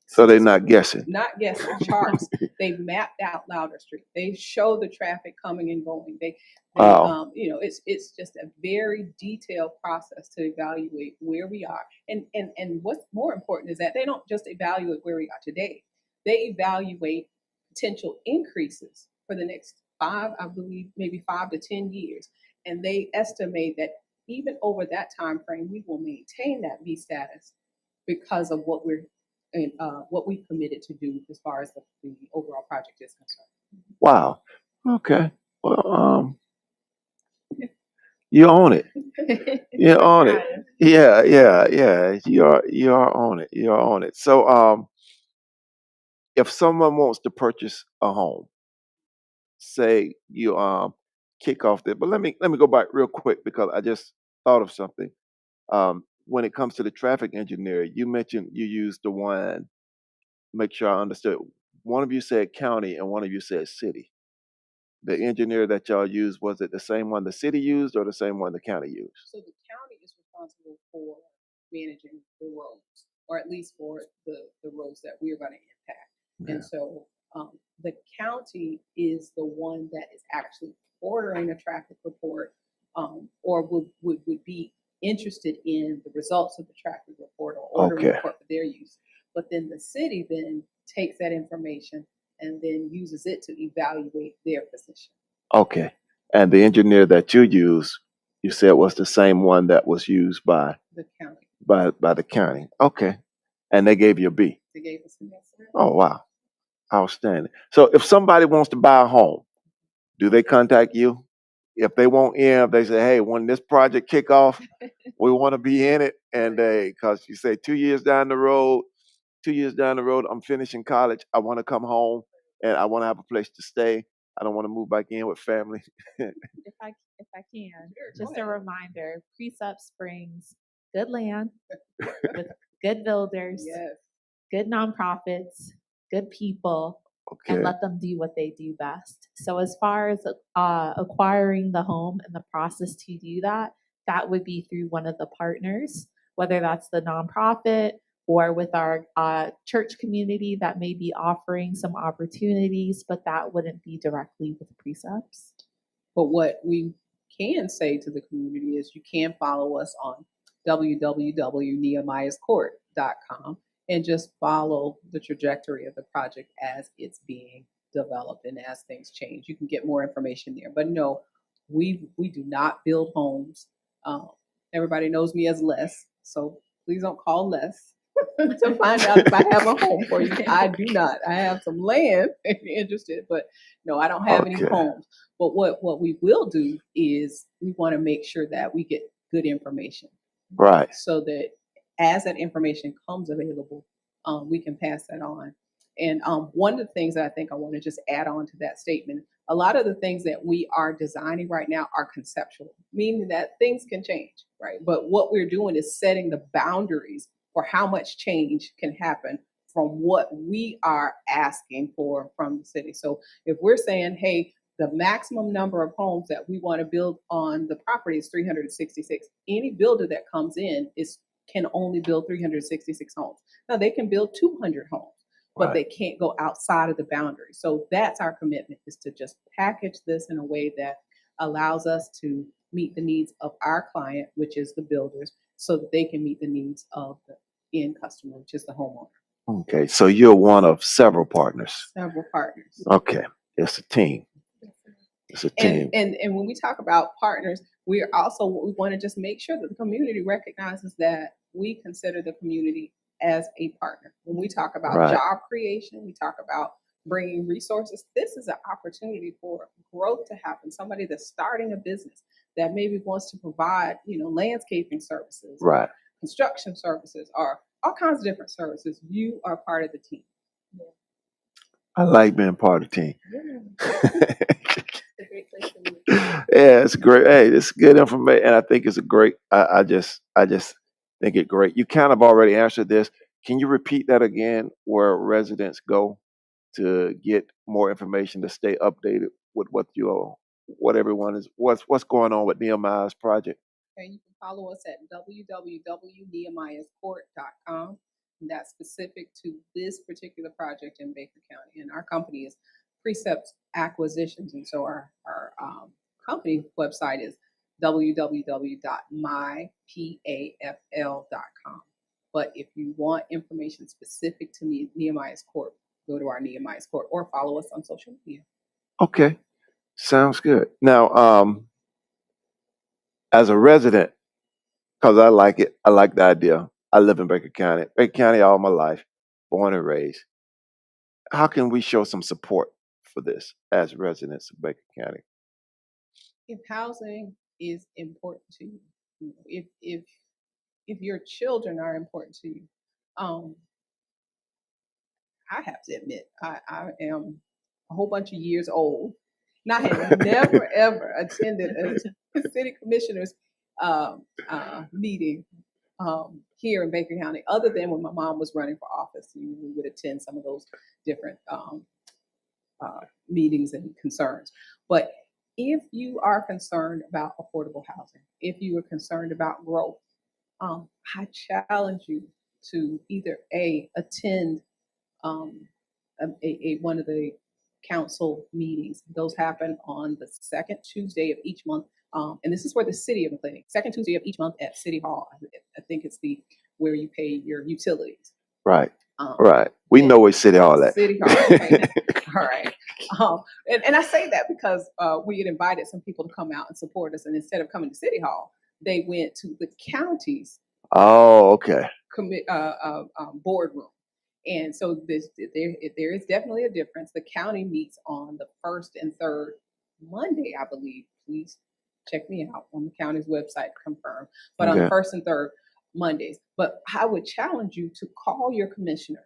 So they're not guessing. not guessing charts. They mapped out Louder Street. They show the traffic coming and going. Wow. It's just a very detailed process to evaluate where we are. And what's more important is that they don't just evaluate where we are today. They evaluate potential increases for the next 5, I believe, maybe 5 to 10 years. And they estimate that even over that time frame, we will maintain that B status because of what we've committed to do as far as the overall project is concerned. Wow. Okay. Well, you own it. You own it. Yeah. You are on it. You are on it. So, if someone wants to purchase a home, say you kick off the, but let me go back real quick because I just thought of something. When it comes to the traffic engineer, you mentioned you used the one. Make sure I understood. One of you said county and one of you said city. The engineer that y'all used, was it the same one the city used or the same one the county used? So the county is responsible for managing the roads, or at least for the roads that we're going to impact. Yeah. And so the county is the one that is actually ordering a traffic report, or would be interested in the results of the traffic report or ordering a Okay. report for their use. But then the city then takes that information and then uses it to evaluate their position. Okay. And the engineer that you used, you said was the same one that was used by The county, the county. Okay. And they gave you a B. they gave us an answer. Oh wow. Outstanding. So if somebody wants to buy a home, do they contact you? If they want in, if they say, hey, when this project kick off, we want to be in it. And because you say 2 years down the road, I'm finishing college. I want to come home and I want to have a place to stay. I don't want to move back in with family. If I can, Sure, go just a ahead. reminder, Precepts brings good land with good builders, Yes. good nonprofits, good people, and Okay. let them do what they do best. So as far as acquiring the home and the process to do that, that would be through one of the partners, whether that's the nonprofit or with our church community that may be offering some opportunities, but that wouldn't be directly with Precepts. But what we can say to the community is you can follow us on www.nehemiahscourt.com and just follow the trajectory of the project as it's being developed and as things change. You can get more information there. But no, we do not build homes. Everybody knows me as Les, so please don't call Les to find out if I have a home for you. I do not. I have some land if you're interested, but no, I don't have any Okay. homes. But what we will do is we want to make sure that we get good information Right. so that as that information comes available, we can pass that on. And one of the things that I think I want to just add on to that statement, a lot of the things that we are designing right now are conceptual, meaning that things can change, right? But what we're doing is setting the boundaries for how much change can happen from what we are asking for from the city. So if we're saying, hey, the maximum number of homes that we want to build on the property is 366. Any builder that comes in can only build 366 homes. Now they can build 200 homes, but Right. they can't go outside of the boundary. So that's our commitment, is to just package this in a way that allows us to meet the needs of our client, which is the builders, so that they can meet the needs of the end customer, which is the homeowner. Okay. So you're one of several partners. Several partners. Okay. It's a team. It's a team. And when we talk about partners, we want to just make sure that the community recognizes that we consider the community as a partner. When we talk about Right. job creation, we talk about bringing resources. This is an opportunity for growth to happen. Somebody that's starting a business, that maybe wants to provide, landscaping services, Right. construction services, or all kinds of different services, you are part of the team. I like being part of the team. Yeah. It's a great place to live. Yeah, it's great. Hey, it's good information, and I think it's a great. I just think it great. You kind of already answered this. Can you repeat that again? Where residents go to get more information to stay updated with what everyone is, what's going on with Nehemiah's project? Okay, you can follow us at www.nehemiahscourt.com. And that's specific to this particular project in Baker County. And our company is Precept Acquisitions. And so our company website is www.mypafl.com. But if you want information specific to Nehemiah's Court, go to our Nehemiah's Court or follow us on social media. Okay, sounds good. Now, as a resident, because I like it, I like the idea. I live in Baker County all my life, born and raised. How can we show some support for this as residents of Baker County? If housing is important to you, if your children are important to you, I have to admit, I am a whole bunch of years old, and I had never ever attended a city commissioners meeting here in Baker County, other than when my mom was running for office. We would attend some of those different meetings and concerns. But if you are concerned about affordable housing, if you are concerned about growth, I challenge you to either attend one of the council meetings. Those happen on the second Tuesday of each month. And this is for the city of McLean. Second Tuesday of each month at City Hall. I think it's where you pay your utilities. Right. Right. We know where City Hall at. City Hall. Okay. All right. And I say that because we had invited some people to come out and support us. And instead of coming to City Hall, they went to the county's okay. Boardroom. And so there is definitely a difference. The county meets on the first and third Monday, I believe. Please check me out on the county's website to confirm. But on the first and third Mondays. But I would challenge you to call your commissioner,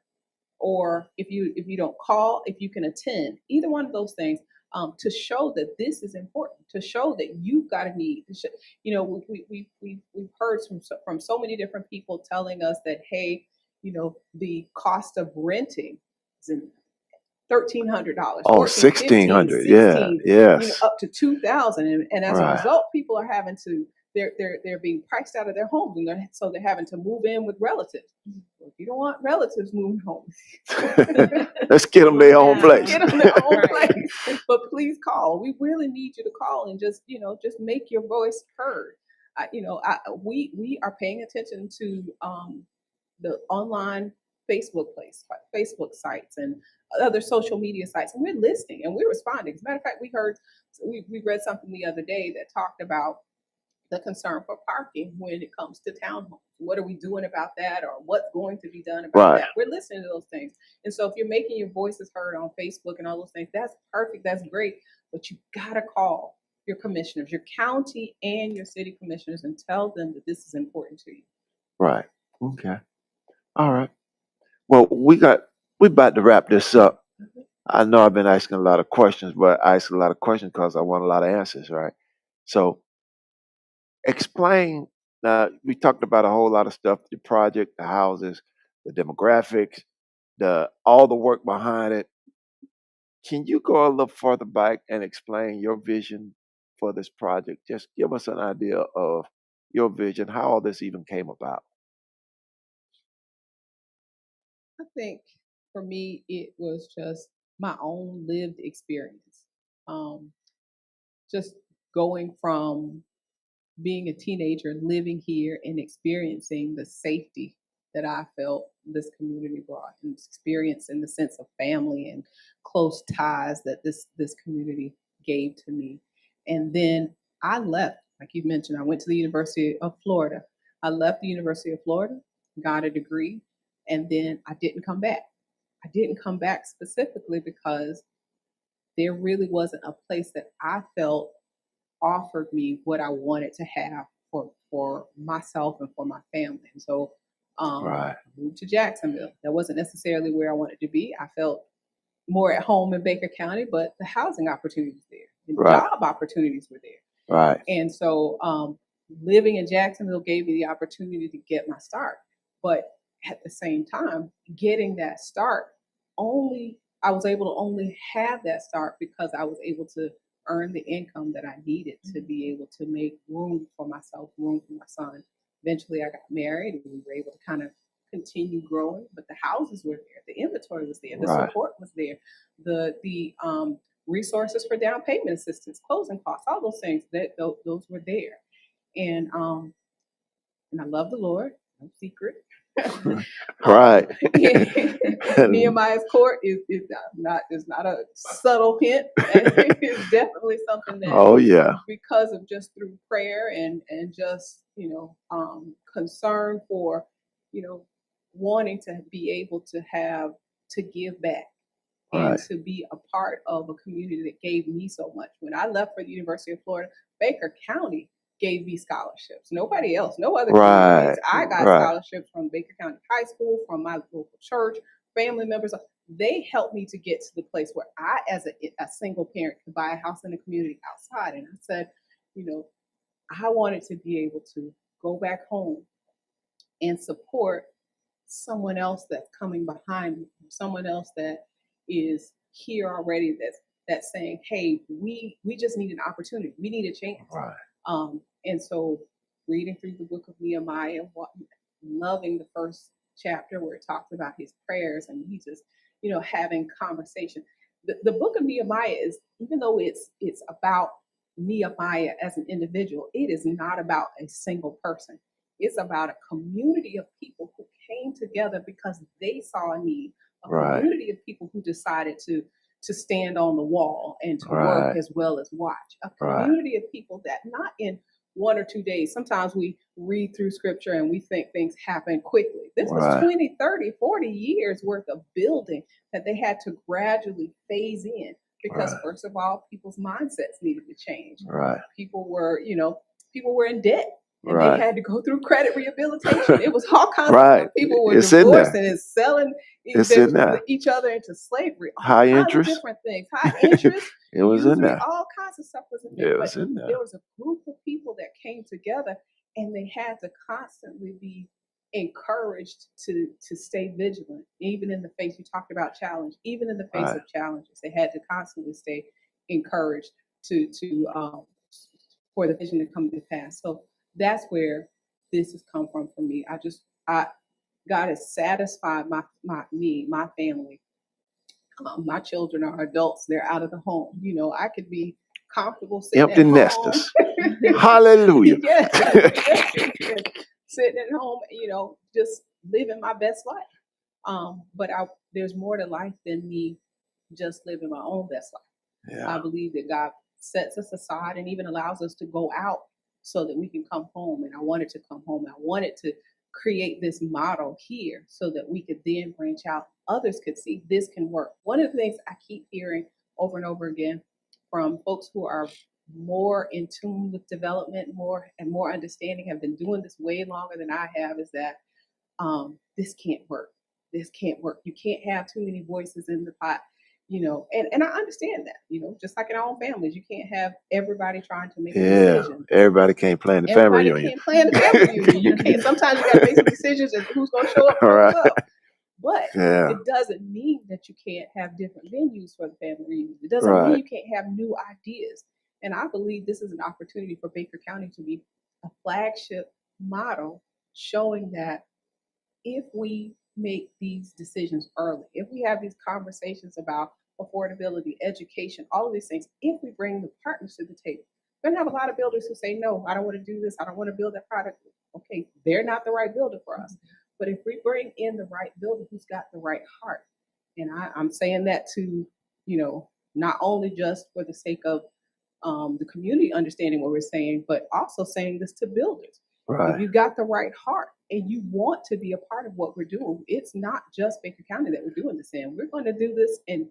or if you don't call, if you can attend either one of those things, to show that this is important, to show that you've got a need. We've heard from so many different people telling us that, hey, the cost of renting is $1,300. Oh, $1,600. Yeah. Yes. Up to $2,000, and as a result, people are having to. They're being priced out of their homes, and so they're having to move in with relatives. Well, if you don't want relatives moving home, let's get them their own place. Get them their own place. But please call. We really need you to call and just make your voice heard. We are paying attention to the online Facebook sites and other social media sites, and we're listening and we're responding. As a matter of fact, we read something the other day that talked about the concern for parking when it comes to townhomes. What are we doing about that, or what's going to be done about that? We're listening to those things. And so if you're making your voices heard on Facebook and all those things, that's perfect, that's great. But you gotta call your commissioners, your county and your city commissioners, and tell them that this is important to you. Right. Okay. All right. Well, we about to wrap this up. I know I've been asking a lot of questions, but I ask a lot of questions because I want a lot of answers, right? So explain. Now, we talked about a whole lot of stuff: the project, the houses, the demographics, all the work behind it. Can you go a little further back and explain your vision for this project? Just give us an idea of your vision, how all this even came about. I think for me, it was just my own lived experience. Just going from being a teenager, living here and experiencing the safety that I felt this community brought, and experiencing the sense of family and close ties that this community gave to me. And then I left, like you mentioned, I went to the University of Florida. I left the University of Florida, got a degree, and then I didn't come back. I didn't come back specifically because there really wasn't a place that I felt offered me what I wanted to have for myself and for my family. And so Right. I moved to Jacksonville. That wasn't necessarily where I wanted to be. I felt more at home in Baker County, but the housing opportunities there, the Right. job opportunities were there. Right. And so living in Jacksonville gave me the opportunity to get my start. But at the same time, getting that start, I was able to only have that start because I was able to earn the income that I needed to be able to make room for myself, room for my son. Eventually I got married and we were able to kind of continue growing, but the houses were there, the inventory was there, the Right. support was there, the resources for down payment assistance, closing costs, all those things those were there. And I love the Lord, no secret. Right. Nehemiah's court is not a subtle hint. It's definitely something that Oh yeah. because of just through prayer and just concern for wanting to be able to have to give back and Right. to be a part of a community that gave me so much. When I left for the University of Florida, Baker County gave me scholarships. Nobody else, no other communities. Right. I got Right. scholarships from Baker County High School, from my local church, family members. They helped me to get to the place where I, as a single parent, could buy a house in the community outside. And I said, I wanted to be able to go back home and support someone else that's coming behind me, someone else that is here already that's saying, hey, we just need an opportunity. We need a chance. Right. And so reading through the book of Nehemiah, loving the first chapter where it talks about his prayers and he just, having conversation. The book of Nehemiah is, even though it's about Nehemiah as an individual, it is not about a single person. It's about a community of people who came together because they saw a need, a Right. community of people who decided to stand on the wall and to Right. work as well as watch, a Right. community of people that not in 1 or 2 days. Sometimes we read through scripture and we think things happen quickly. This was Right. 20, 30, 40 years worth of building that they had to gradually phase in because Right. first of all, people's mindsets needed to change. Right. People were in debt. And Right. they had to go through credit rehabilitation. It was all kinds Right. of people were It's in divorced there. and selling It's in there. each other into slavery. All High kinds interest. of different things. High interest, It was in usury, there. all kinds of stuff was in there. It But was in there. there was a group of people that came together and they had to constantly be encouraged to stay vigilant, even in the face. You talked about challenge, even in the face Right. of challenges, they had to constantly stay encouraged to for the vision to come to pass. So that's where this has come from for me. God has satisfied my family. My children are adults; they're out of the home. I could be comfortable sitting Empty at home. nesters. Hallelujah. Yes. Sitting at home, just living my best life. But there's more to life than me just living my own best life. I Yeah. believe that God sets us aside and even allows us to go out so that we can come home. And I wanted to come home. I wanted to create this model here so that we could then branch out. Others could see this can work. One of the things I keep hearing over and over again from folks who are more in tune with development, more understanding, have been doing this way longer than I have, is that this can't work. This can't work. You can't have too many voices in the pot. And I understand that, just like in our own families, you can't have everybody trying to make a Yeah. decision. Everybody can't plan the family Everybody reunion. can't plan the family reunion. You can't. Sometimes you got to make some decisions as who's going to show up, Right. shows up. But Yeah. it doesn't mean that you can't have different venues for the family reunion. It doesn't Right. mean you can't have new ideas. And I believe this is an opportunity for Baker County to be a flagship model, showing that if we make these decisions early, if we have these conversations about affordability, education, all of these things, if we bring the partners to the table, we're going to have a lot of builders who say, no, I don't want to do this. I don't want to build that product. Okay, they're not the right builder for us. But if we bring in the right builder who's got the right heart, and I'm saying that to, not only just for the sake of the community understanding what we're saying, but also saying this to builders. If Right. you've got the right heart and you want to be a part of what we're doing, it's not just Baker County that we're doing this in. We're going to do this and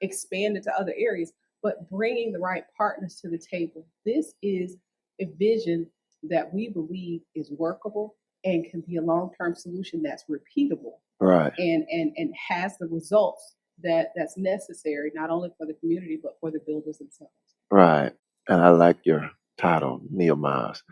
expand into other areas. but bringing the right partners to the table. This is a vision that we believe is workable and can be a long-term solution that's repeatable Right. and has the results that's necessary, not only for the community, but for the builders themselves. Right. And I like your title, Nehemiah's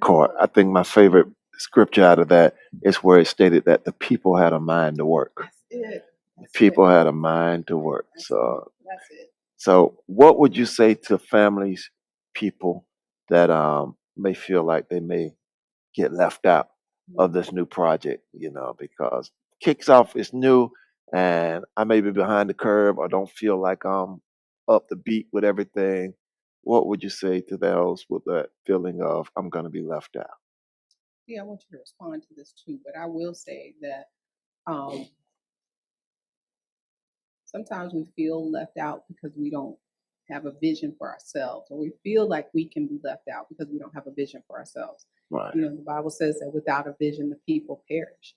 Court. I think my favorite scripture out of that is where it stated that the people had a mind to work. That's it. That's People it. had a mind to work. That's So, it. That's it. so what would you say to families, people that may feel like they may get left out of this new project, because kicks off is new and I may be behind the curve or don't feel like I'm up the beat with everything. What would you say to those with that feeling of I'm going to be left out? Yeah, I want you to respond to this too, but I will say that um, sometimes we feel left out because we don't have a vision for ourselves, or we feel like we can be left out because we don't have a vision for ourselves. Right. The Bible says that without a vision, the people perish.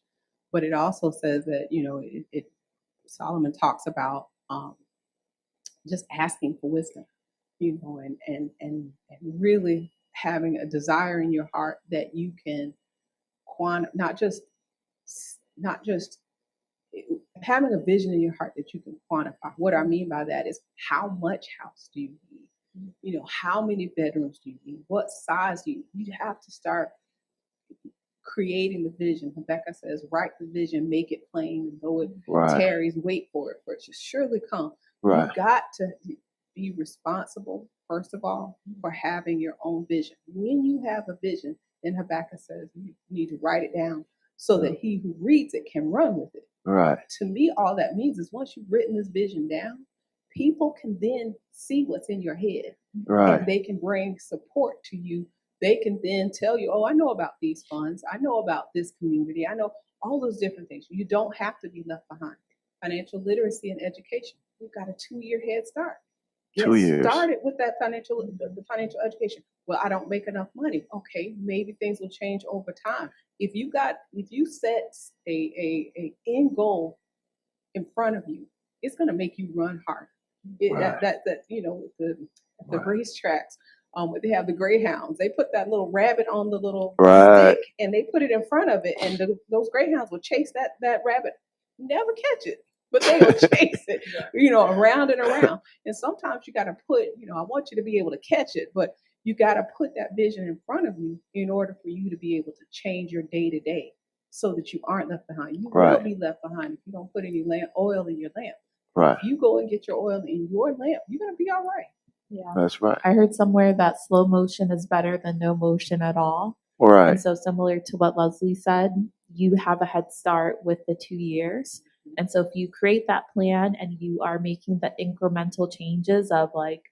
But it also says that, Solomon talks about just asking for wisdom, and really having a desire in your heart that you can not just having a vision in your heart that you can quantify. What I mean by that is how much house do you need? How many bedrooms do you need? What size do you need? You have to start creating the vision. Rebecca says, write the vision, make it plain, and though it Right. tarries, wait for it shall surely come. Right. You've got to be responsible, first of all, for having your own vision. When you have a vision, then Habakkuk says you need to write it down so that he who reads it can run with it. Right. To me, all that means is once you've written this vision down, people can then see what's in your head. Right. And they can bring support to you. They can then tell you, oh, I know about these funds. I know about this community. I know all those different things. You don't have to be left behind. Financial literacy and education. We've got a 2-year head start. Get 2 years. started with that the financial education. Well, I don't make enough money. Okay, maybe things will change over time. If you set a end goal in front of you, it's going to make you run hard. Right. The racetracks, they have the greyhounds. They put that little rabbit on the little Right. stick, and they put it in front of it, and those greyhounds will chase that rabbit, never catch it, but they will chase it, around and around. And sometimes you got to put, I want you to be able to catch it, but you got to put that vision in front of you in order for you to be able to change your day to day, so that you aren't left behind. You Right. will be left behind if you don't put any oil in your lamp. Right. If you go and get your oil in your lamp, you're going to be all right. Yeah. That's right. I heard somewhere that slow motion is better than no motion at all. All right. And so similar to what Leslie said, you have a head start with the 2 years. And so if you create that plan and you are making the incremental changes of like,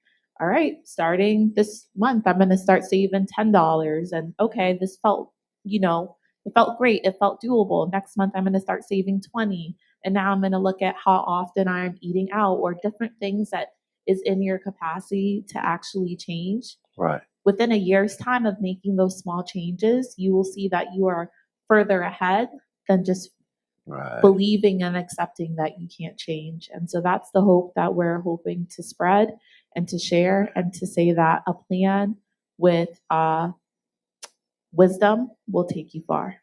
all right, starting this month, I'm going to start saving $10. And okay, this felt, it felt great. It felt doable. Next month, I'm going to start saving 20. And now I'm going to look at how often I'm eating out or different things that is in your capacity to actually change. Right. Within a year's time of making those small changes, you will see that you are further ahead than just Right. believing and accepting that you can't change. And so that's the hope that we're hoping to spread and to share, and to say that a plan with wisdom will take you far.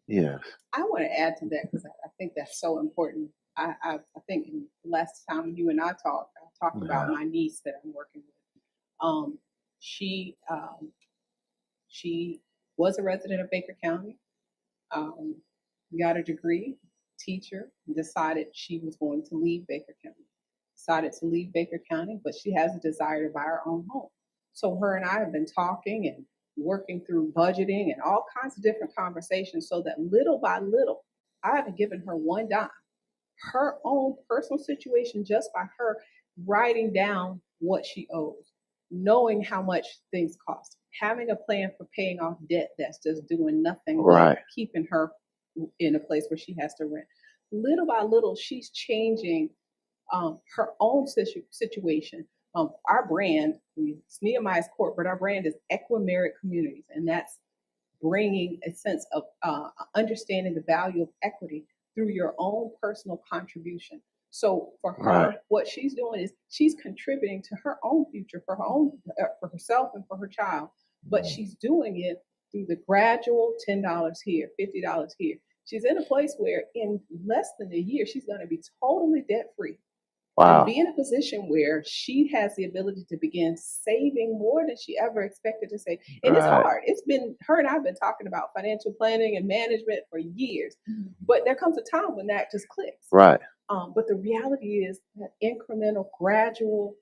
Yes. I want to add to that because I think that's so important. I think in the last time you and I talked about my niece that I'm working with. She was a resident of Baker County, got a degree, teacher, and decided she was going to leave Baker County. But she has a desire to buy her own home. So her and I have been talking and working through budgeting and all kinds of different conversations, so that little by little, I haven't given her one dime. Her own personal situation, just by her writing down what she owes, knowing how much things cost, having a plan for paying off debt that's just doing nothing Right. but keeping her in a place where she has to rent. Little by little, she's changing her own situation. Our brand, it's Nehemiah's Court, but our brand is Equimerit Communities, and that's bringing a sense of understanding the value of equity through your own personal contribution. So for her, Right. what she's doing is she's contributing to her own future, for her own, for herself and for her child. But she's doing it through the gradual $10 here, $50 here. She's in a place where in less than a year, she's going to be totally debt free and Wow. be in a position where she has the ability to begin saving more than she ever expected to save. And it's Right. hard. It's been her and I've been talking about financial planning and management for years. But there comes a time when that just clicks. Right. But the reality is that incremental, gradual,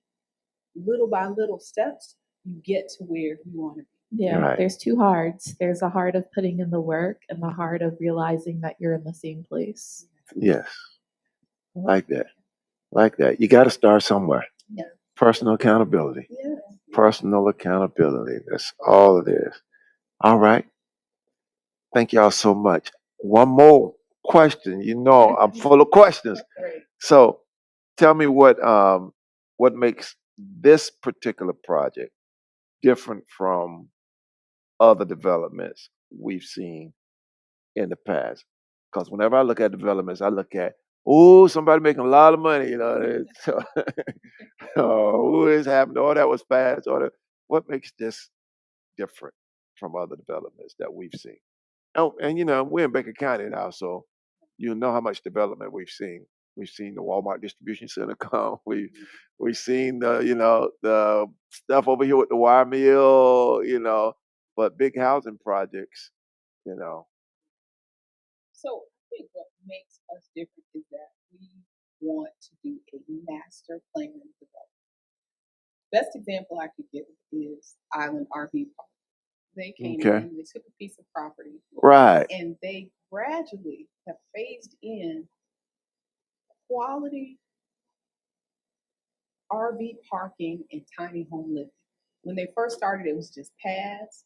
little by little steps, you get to where you want to be. Yeah, Right. there's two hearts. There's a heart of putting in the work and the heart of realizing that you're in the same place. Yes. I like that. Like that. You got to start somewhere. Yeah. Personal accountability. Yeah. Personal accountability. That's all it is. All right. Thank y'all so much. One more question. You know, I'm full of questions. Great. So tell me what makes this particular project different from other developments we've seen in the past. Because whenever I look at developments, I look at, oh, somebody making a lot of money, you know. So, who is happening? Oh, that was fast. What makes this different from other developments that we've seen? Oh, and you know, we're in Baker County now, so you know how much development we've seen. We've seen the Walmart distribution center come. We've seen the stuff over here with the wire mill, you know, but big housing projects, you know. So I think what makes us different is that we want to do a master plan development. Best example I could give is Island RV Park. They came Okay. in, they took a piece of property, Right. and they gradually have phased in quality RV parking and tiny home living. When they first started, it was just paths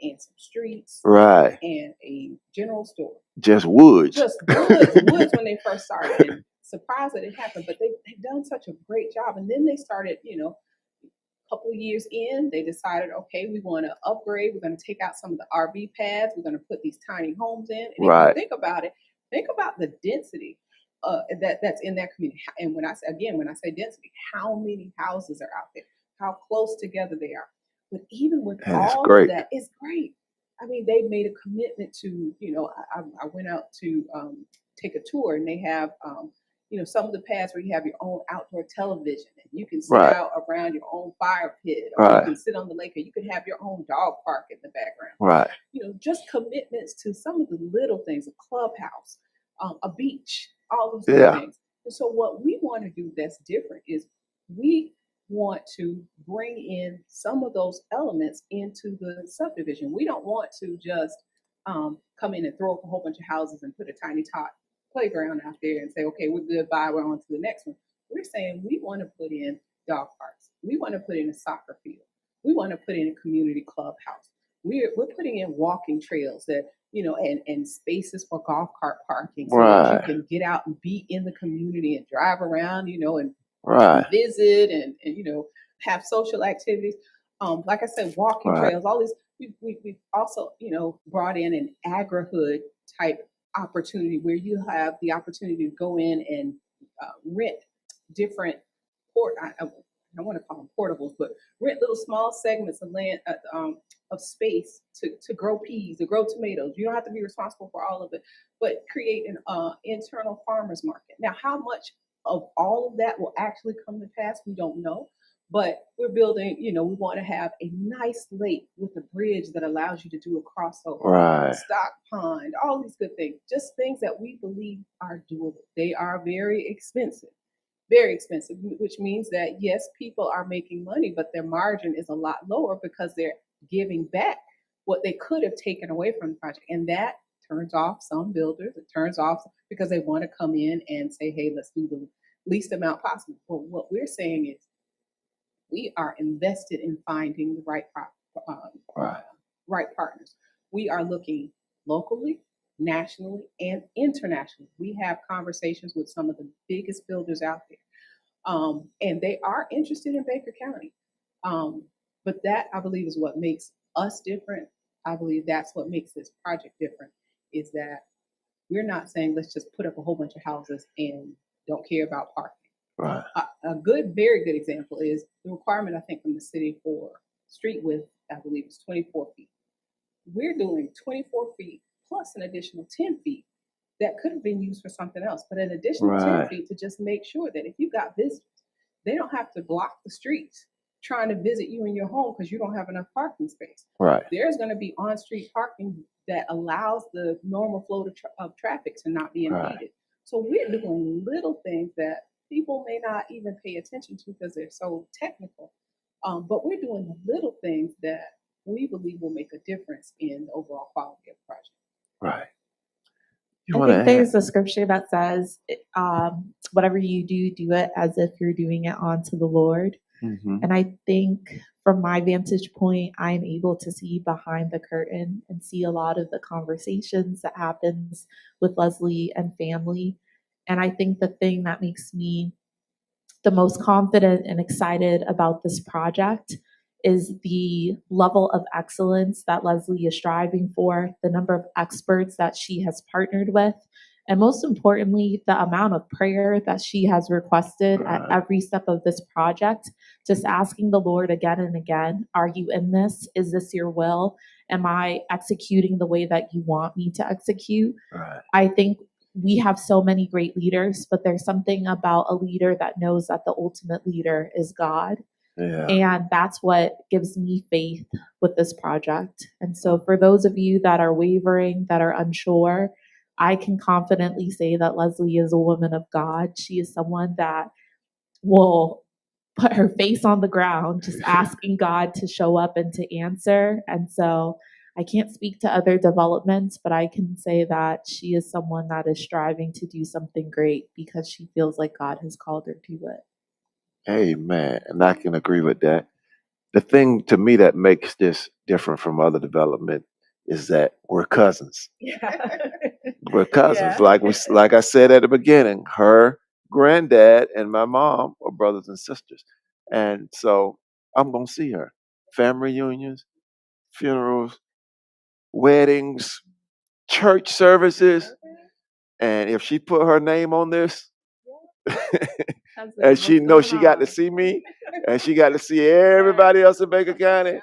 and some streets Right. and a general store. Just woods. Just woods when they first started. And surprised that it happened, but they've done such a great job. And then they started, a couple of years in, they decided, okay, we want to upgrade. We're going to take out some of the RV pads. We're going to put these tiny homes in. And Right. if you think about it, think about the density that's in that community. And when I say density, how many houses are out there? How close together they are. But even with That's all great. of that, it's great. I mean, they made a commitment to, I went out to take a tour, and they have, some of the pads where you have your own outdoor television, and you can sit Right. out around your own fire pit, or Right. you can sit on the lake, or you can have your own dog park in the background. Right. Just commitments to some of the little things, a clubhouse, a beach, all those Yeah. things. And so what we want to do that's different is we want to bring in some of those elements into the subdivision. We don't want to just come in and throw up a whole bunch of houses and put a tiny tot playground out there and say, okay, we're good, bye, we're on to the next one. We're saying we want to put in dog parks. We want to put in a soccer field. We want to put in a community clubhouse. We're putting in walking trails that, and spaces for golf cart parking, so that you Right. can get out and be in the community and drive around, and Right. visit and have social activities. Like I said, walking Right. trails, all these. We've also brought in an agri-hood type opportunity where you have the opportunity to go in and rent different I want to call them portables, but rent little small segments of land of space to grow peas, to grow tomatoes. You don't have to be responsible for all of it, but create an internal farmers market. Now, how much of all of that will actually come to pass, we don't know. But we're building, we want to have a nice lake with a bridge that allows you to do a crossover, Right. stock pond, all these good things, just things that we believe are doable. They are very expensive, which means that, yes, people are making money, but their margin is a lot lower because they're giving back what they could have taken away from the project. And that turns off some builders. It turns off because they want to come in and say, hey, let's do the least amount possible. Well, what we're saying is we are invested in finding the right partners. We are looking locally, nationally, and internationally. We have conversations with some of the biggest builders out there, and they are interested in Baker County. But that, I believe, is what makes us different. I believe that's what makes this project different, is that we're not saying let's just put up a whole bunch of houses and don't care about parking. Right. A good, very good example is the requirement, I think, from the city for street width, I believe, is 24 feet. We're doing 24 feet plus an additional 10 feet that could have been used for something else, but an additional 10 Right. feet to just make sure that if you got visitors, they don't have to block the streets trying to visit you in your home because you don't have enough parking space. Right. There's going to be on-street parking that allows the normal flow of traffic to not be Right. impeded. So we're doing little things that people may not even pay attention to because they're so technical. But we're doing the little things that we believe will make a difference in the overall quality of the project. Right. You I want to think add? there's a scripture that says, whatever you do it as if you're doing it unto the Lord. Mm-hmm. And I think from my vantage point, I'm able to see behind the curtain and see a lot of the conversations that happens with Leslie and family. And I think the thing that makes me the most confident and excited about this project is the level of excellence that Leslie is striving for, the number of experts that she has partnered with, and most importantly, the amount of prayer that she has requested at Right. every step of this project, just asking the Lord again and again, are you in this? Is this your will? Am I executing the way that you want me to execute? Right. I think we have so many great leaders, but there's something about a leader that knows that the ultimate leader is God. Yeah. And that's what gives me faith with this project. And so for those of you that are wavering, that are unsure, I can confidently say that Leslie is a woman of God. She is someone that will put her face on the ground, just asking God to show up and to answer. And so I can't speak to other developments, but I can say that she is someone that is striving to do something great because she feels like God has called her to it. Amen. And I can agree with that. The thing to me that makes this different from other development is that we're cousins. Yeah. We're cousins. Yeah. Like I said at the beginning, her granddad and my mom are brothers and sisters. And so I'm gonna see her. Family reunions, funerals, weddings, church services. And if she put her name on this, and she knows she got to see me, and she got to see everybody else in Baker County,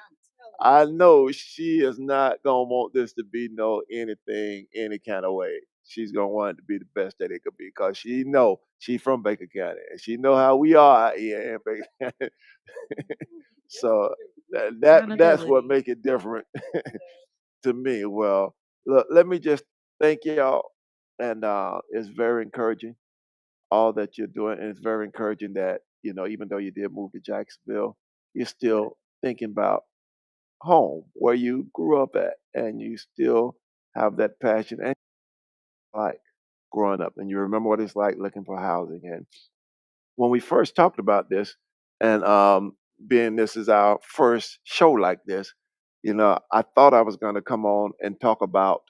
I know she is not gonna want this to be anything any kind of way. She's gonna want it to be the best that it could be because she know she from Baker County and she know how we are here in Baker County. So that's what make it different to me. Well, look, let me just thank y'all, and it's very encouraging all that you're doing, and it's very encouraging that even though you did move to Jacksonville, you're still thinking about home where you grew up at, and you still have that passion and like growing up, and you remember what it's like looking for housing. And when we first talked about this, and being this is our first show like this, I thought I was going to come on and talk about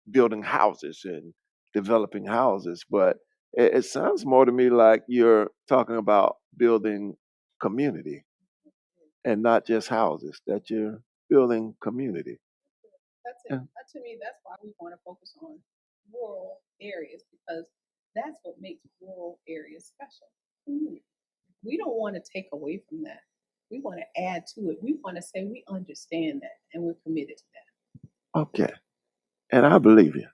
building houses and developing houses, but it sounds more to me like you're talking about building community and not just houses, that you're building community. That's it. Yeah. To me, that's why we want to focus on rural areas because that's what makes rural areas special. Community. We don't want to take away from that. We want to add to it. We want to say we understand that and we're committed to that. Okay. And I believe you.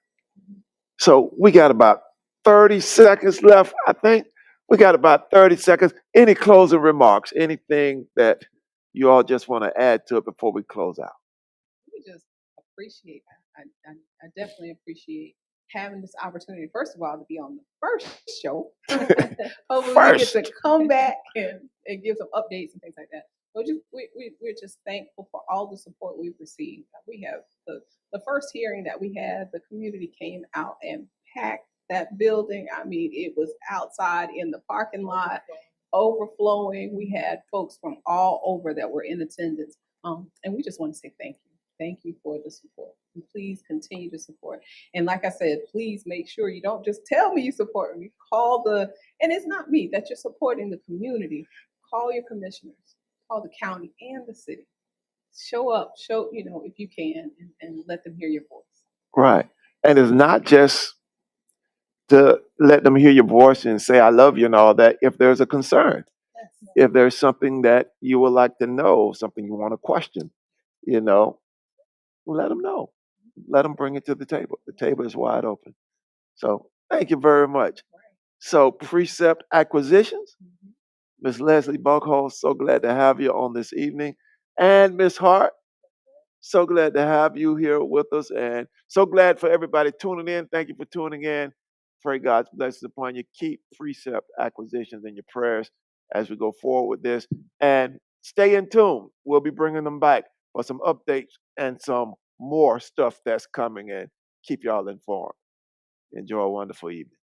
So we got about 30 seconds left, I think. We got about 30 seconds. Any closing remarks? Anything that you all just want to add to it before we close out? We just appreciate I definitely appreciate having this opportunity, first of all, to be on the first show. Hopefully we get to come back and give some updates and things like that. But we're just thankful for all the support we've received. We have the first hearing that we had, the community came out and packed that building. I mean, it was outside in the parking lot, overflowing. We had folks from all over that were in attendance. And we just want to say thank you. Thank you for the support. And please continue to support. And like I said, please make sure you don't just tell me you support me. And it's not me, that you're supporting the community. Call your commissioners, call the county and the city. Show up, if you can, and let them hear your voice. Right. And it's not just to let them hear your voice and say, I love you and all that if there's a concern. If there's something that you would like to know, something you want to question, you know, let them know. Let them bring it to the table. The table is wide open. So thank you very much. So Precept Acquisitions, Miss Leslie Buckholz, so glad to have you on this evening. And Miss Hart, so glad to have you here with us, and so glad for everybody tuning in. Thank you for tuning in. Pray God's blessings upon you. Keep Precept Acquisitions in your prayers as we go forward with this. And stay in tune. We'll be bringing them back for some updates and some more stuff that's coming in. Keep y'all informed. Enjoy a wonderful evening.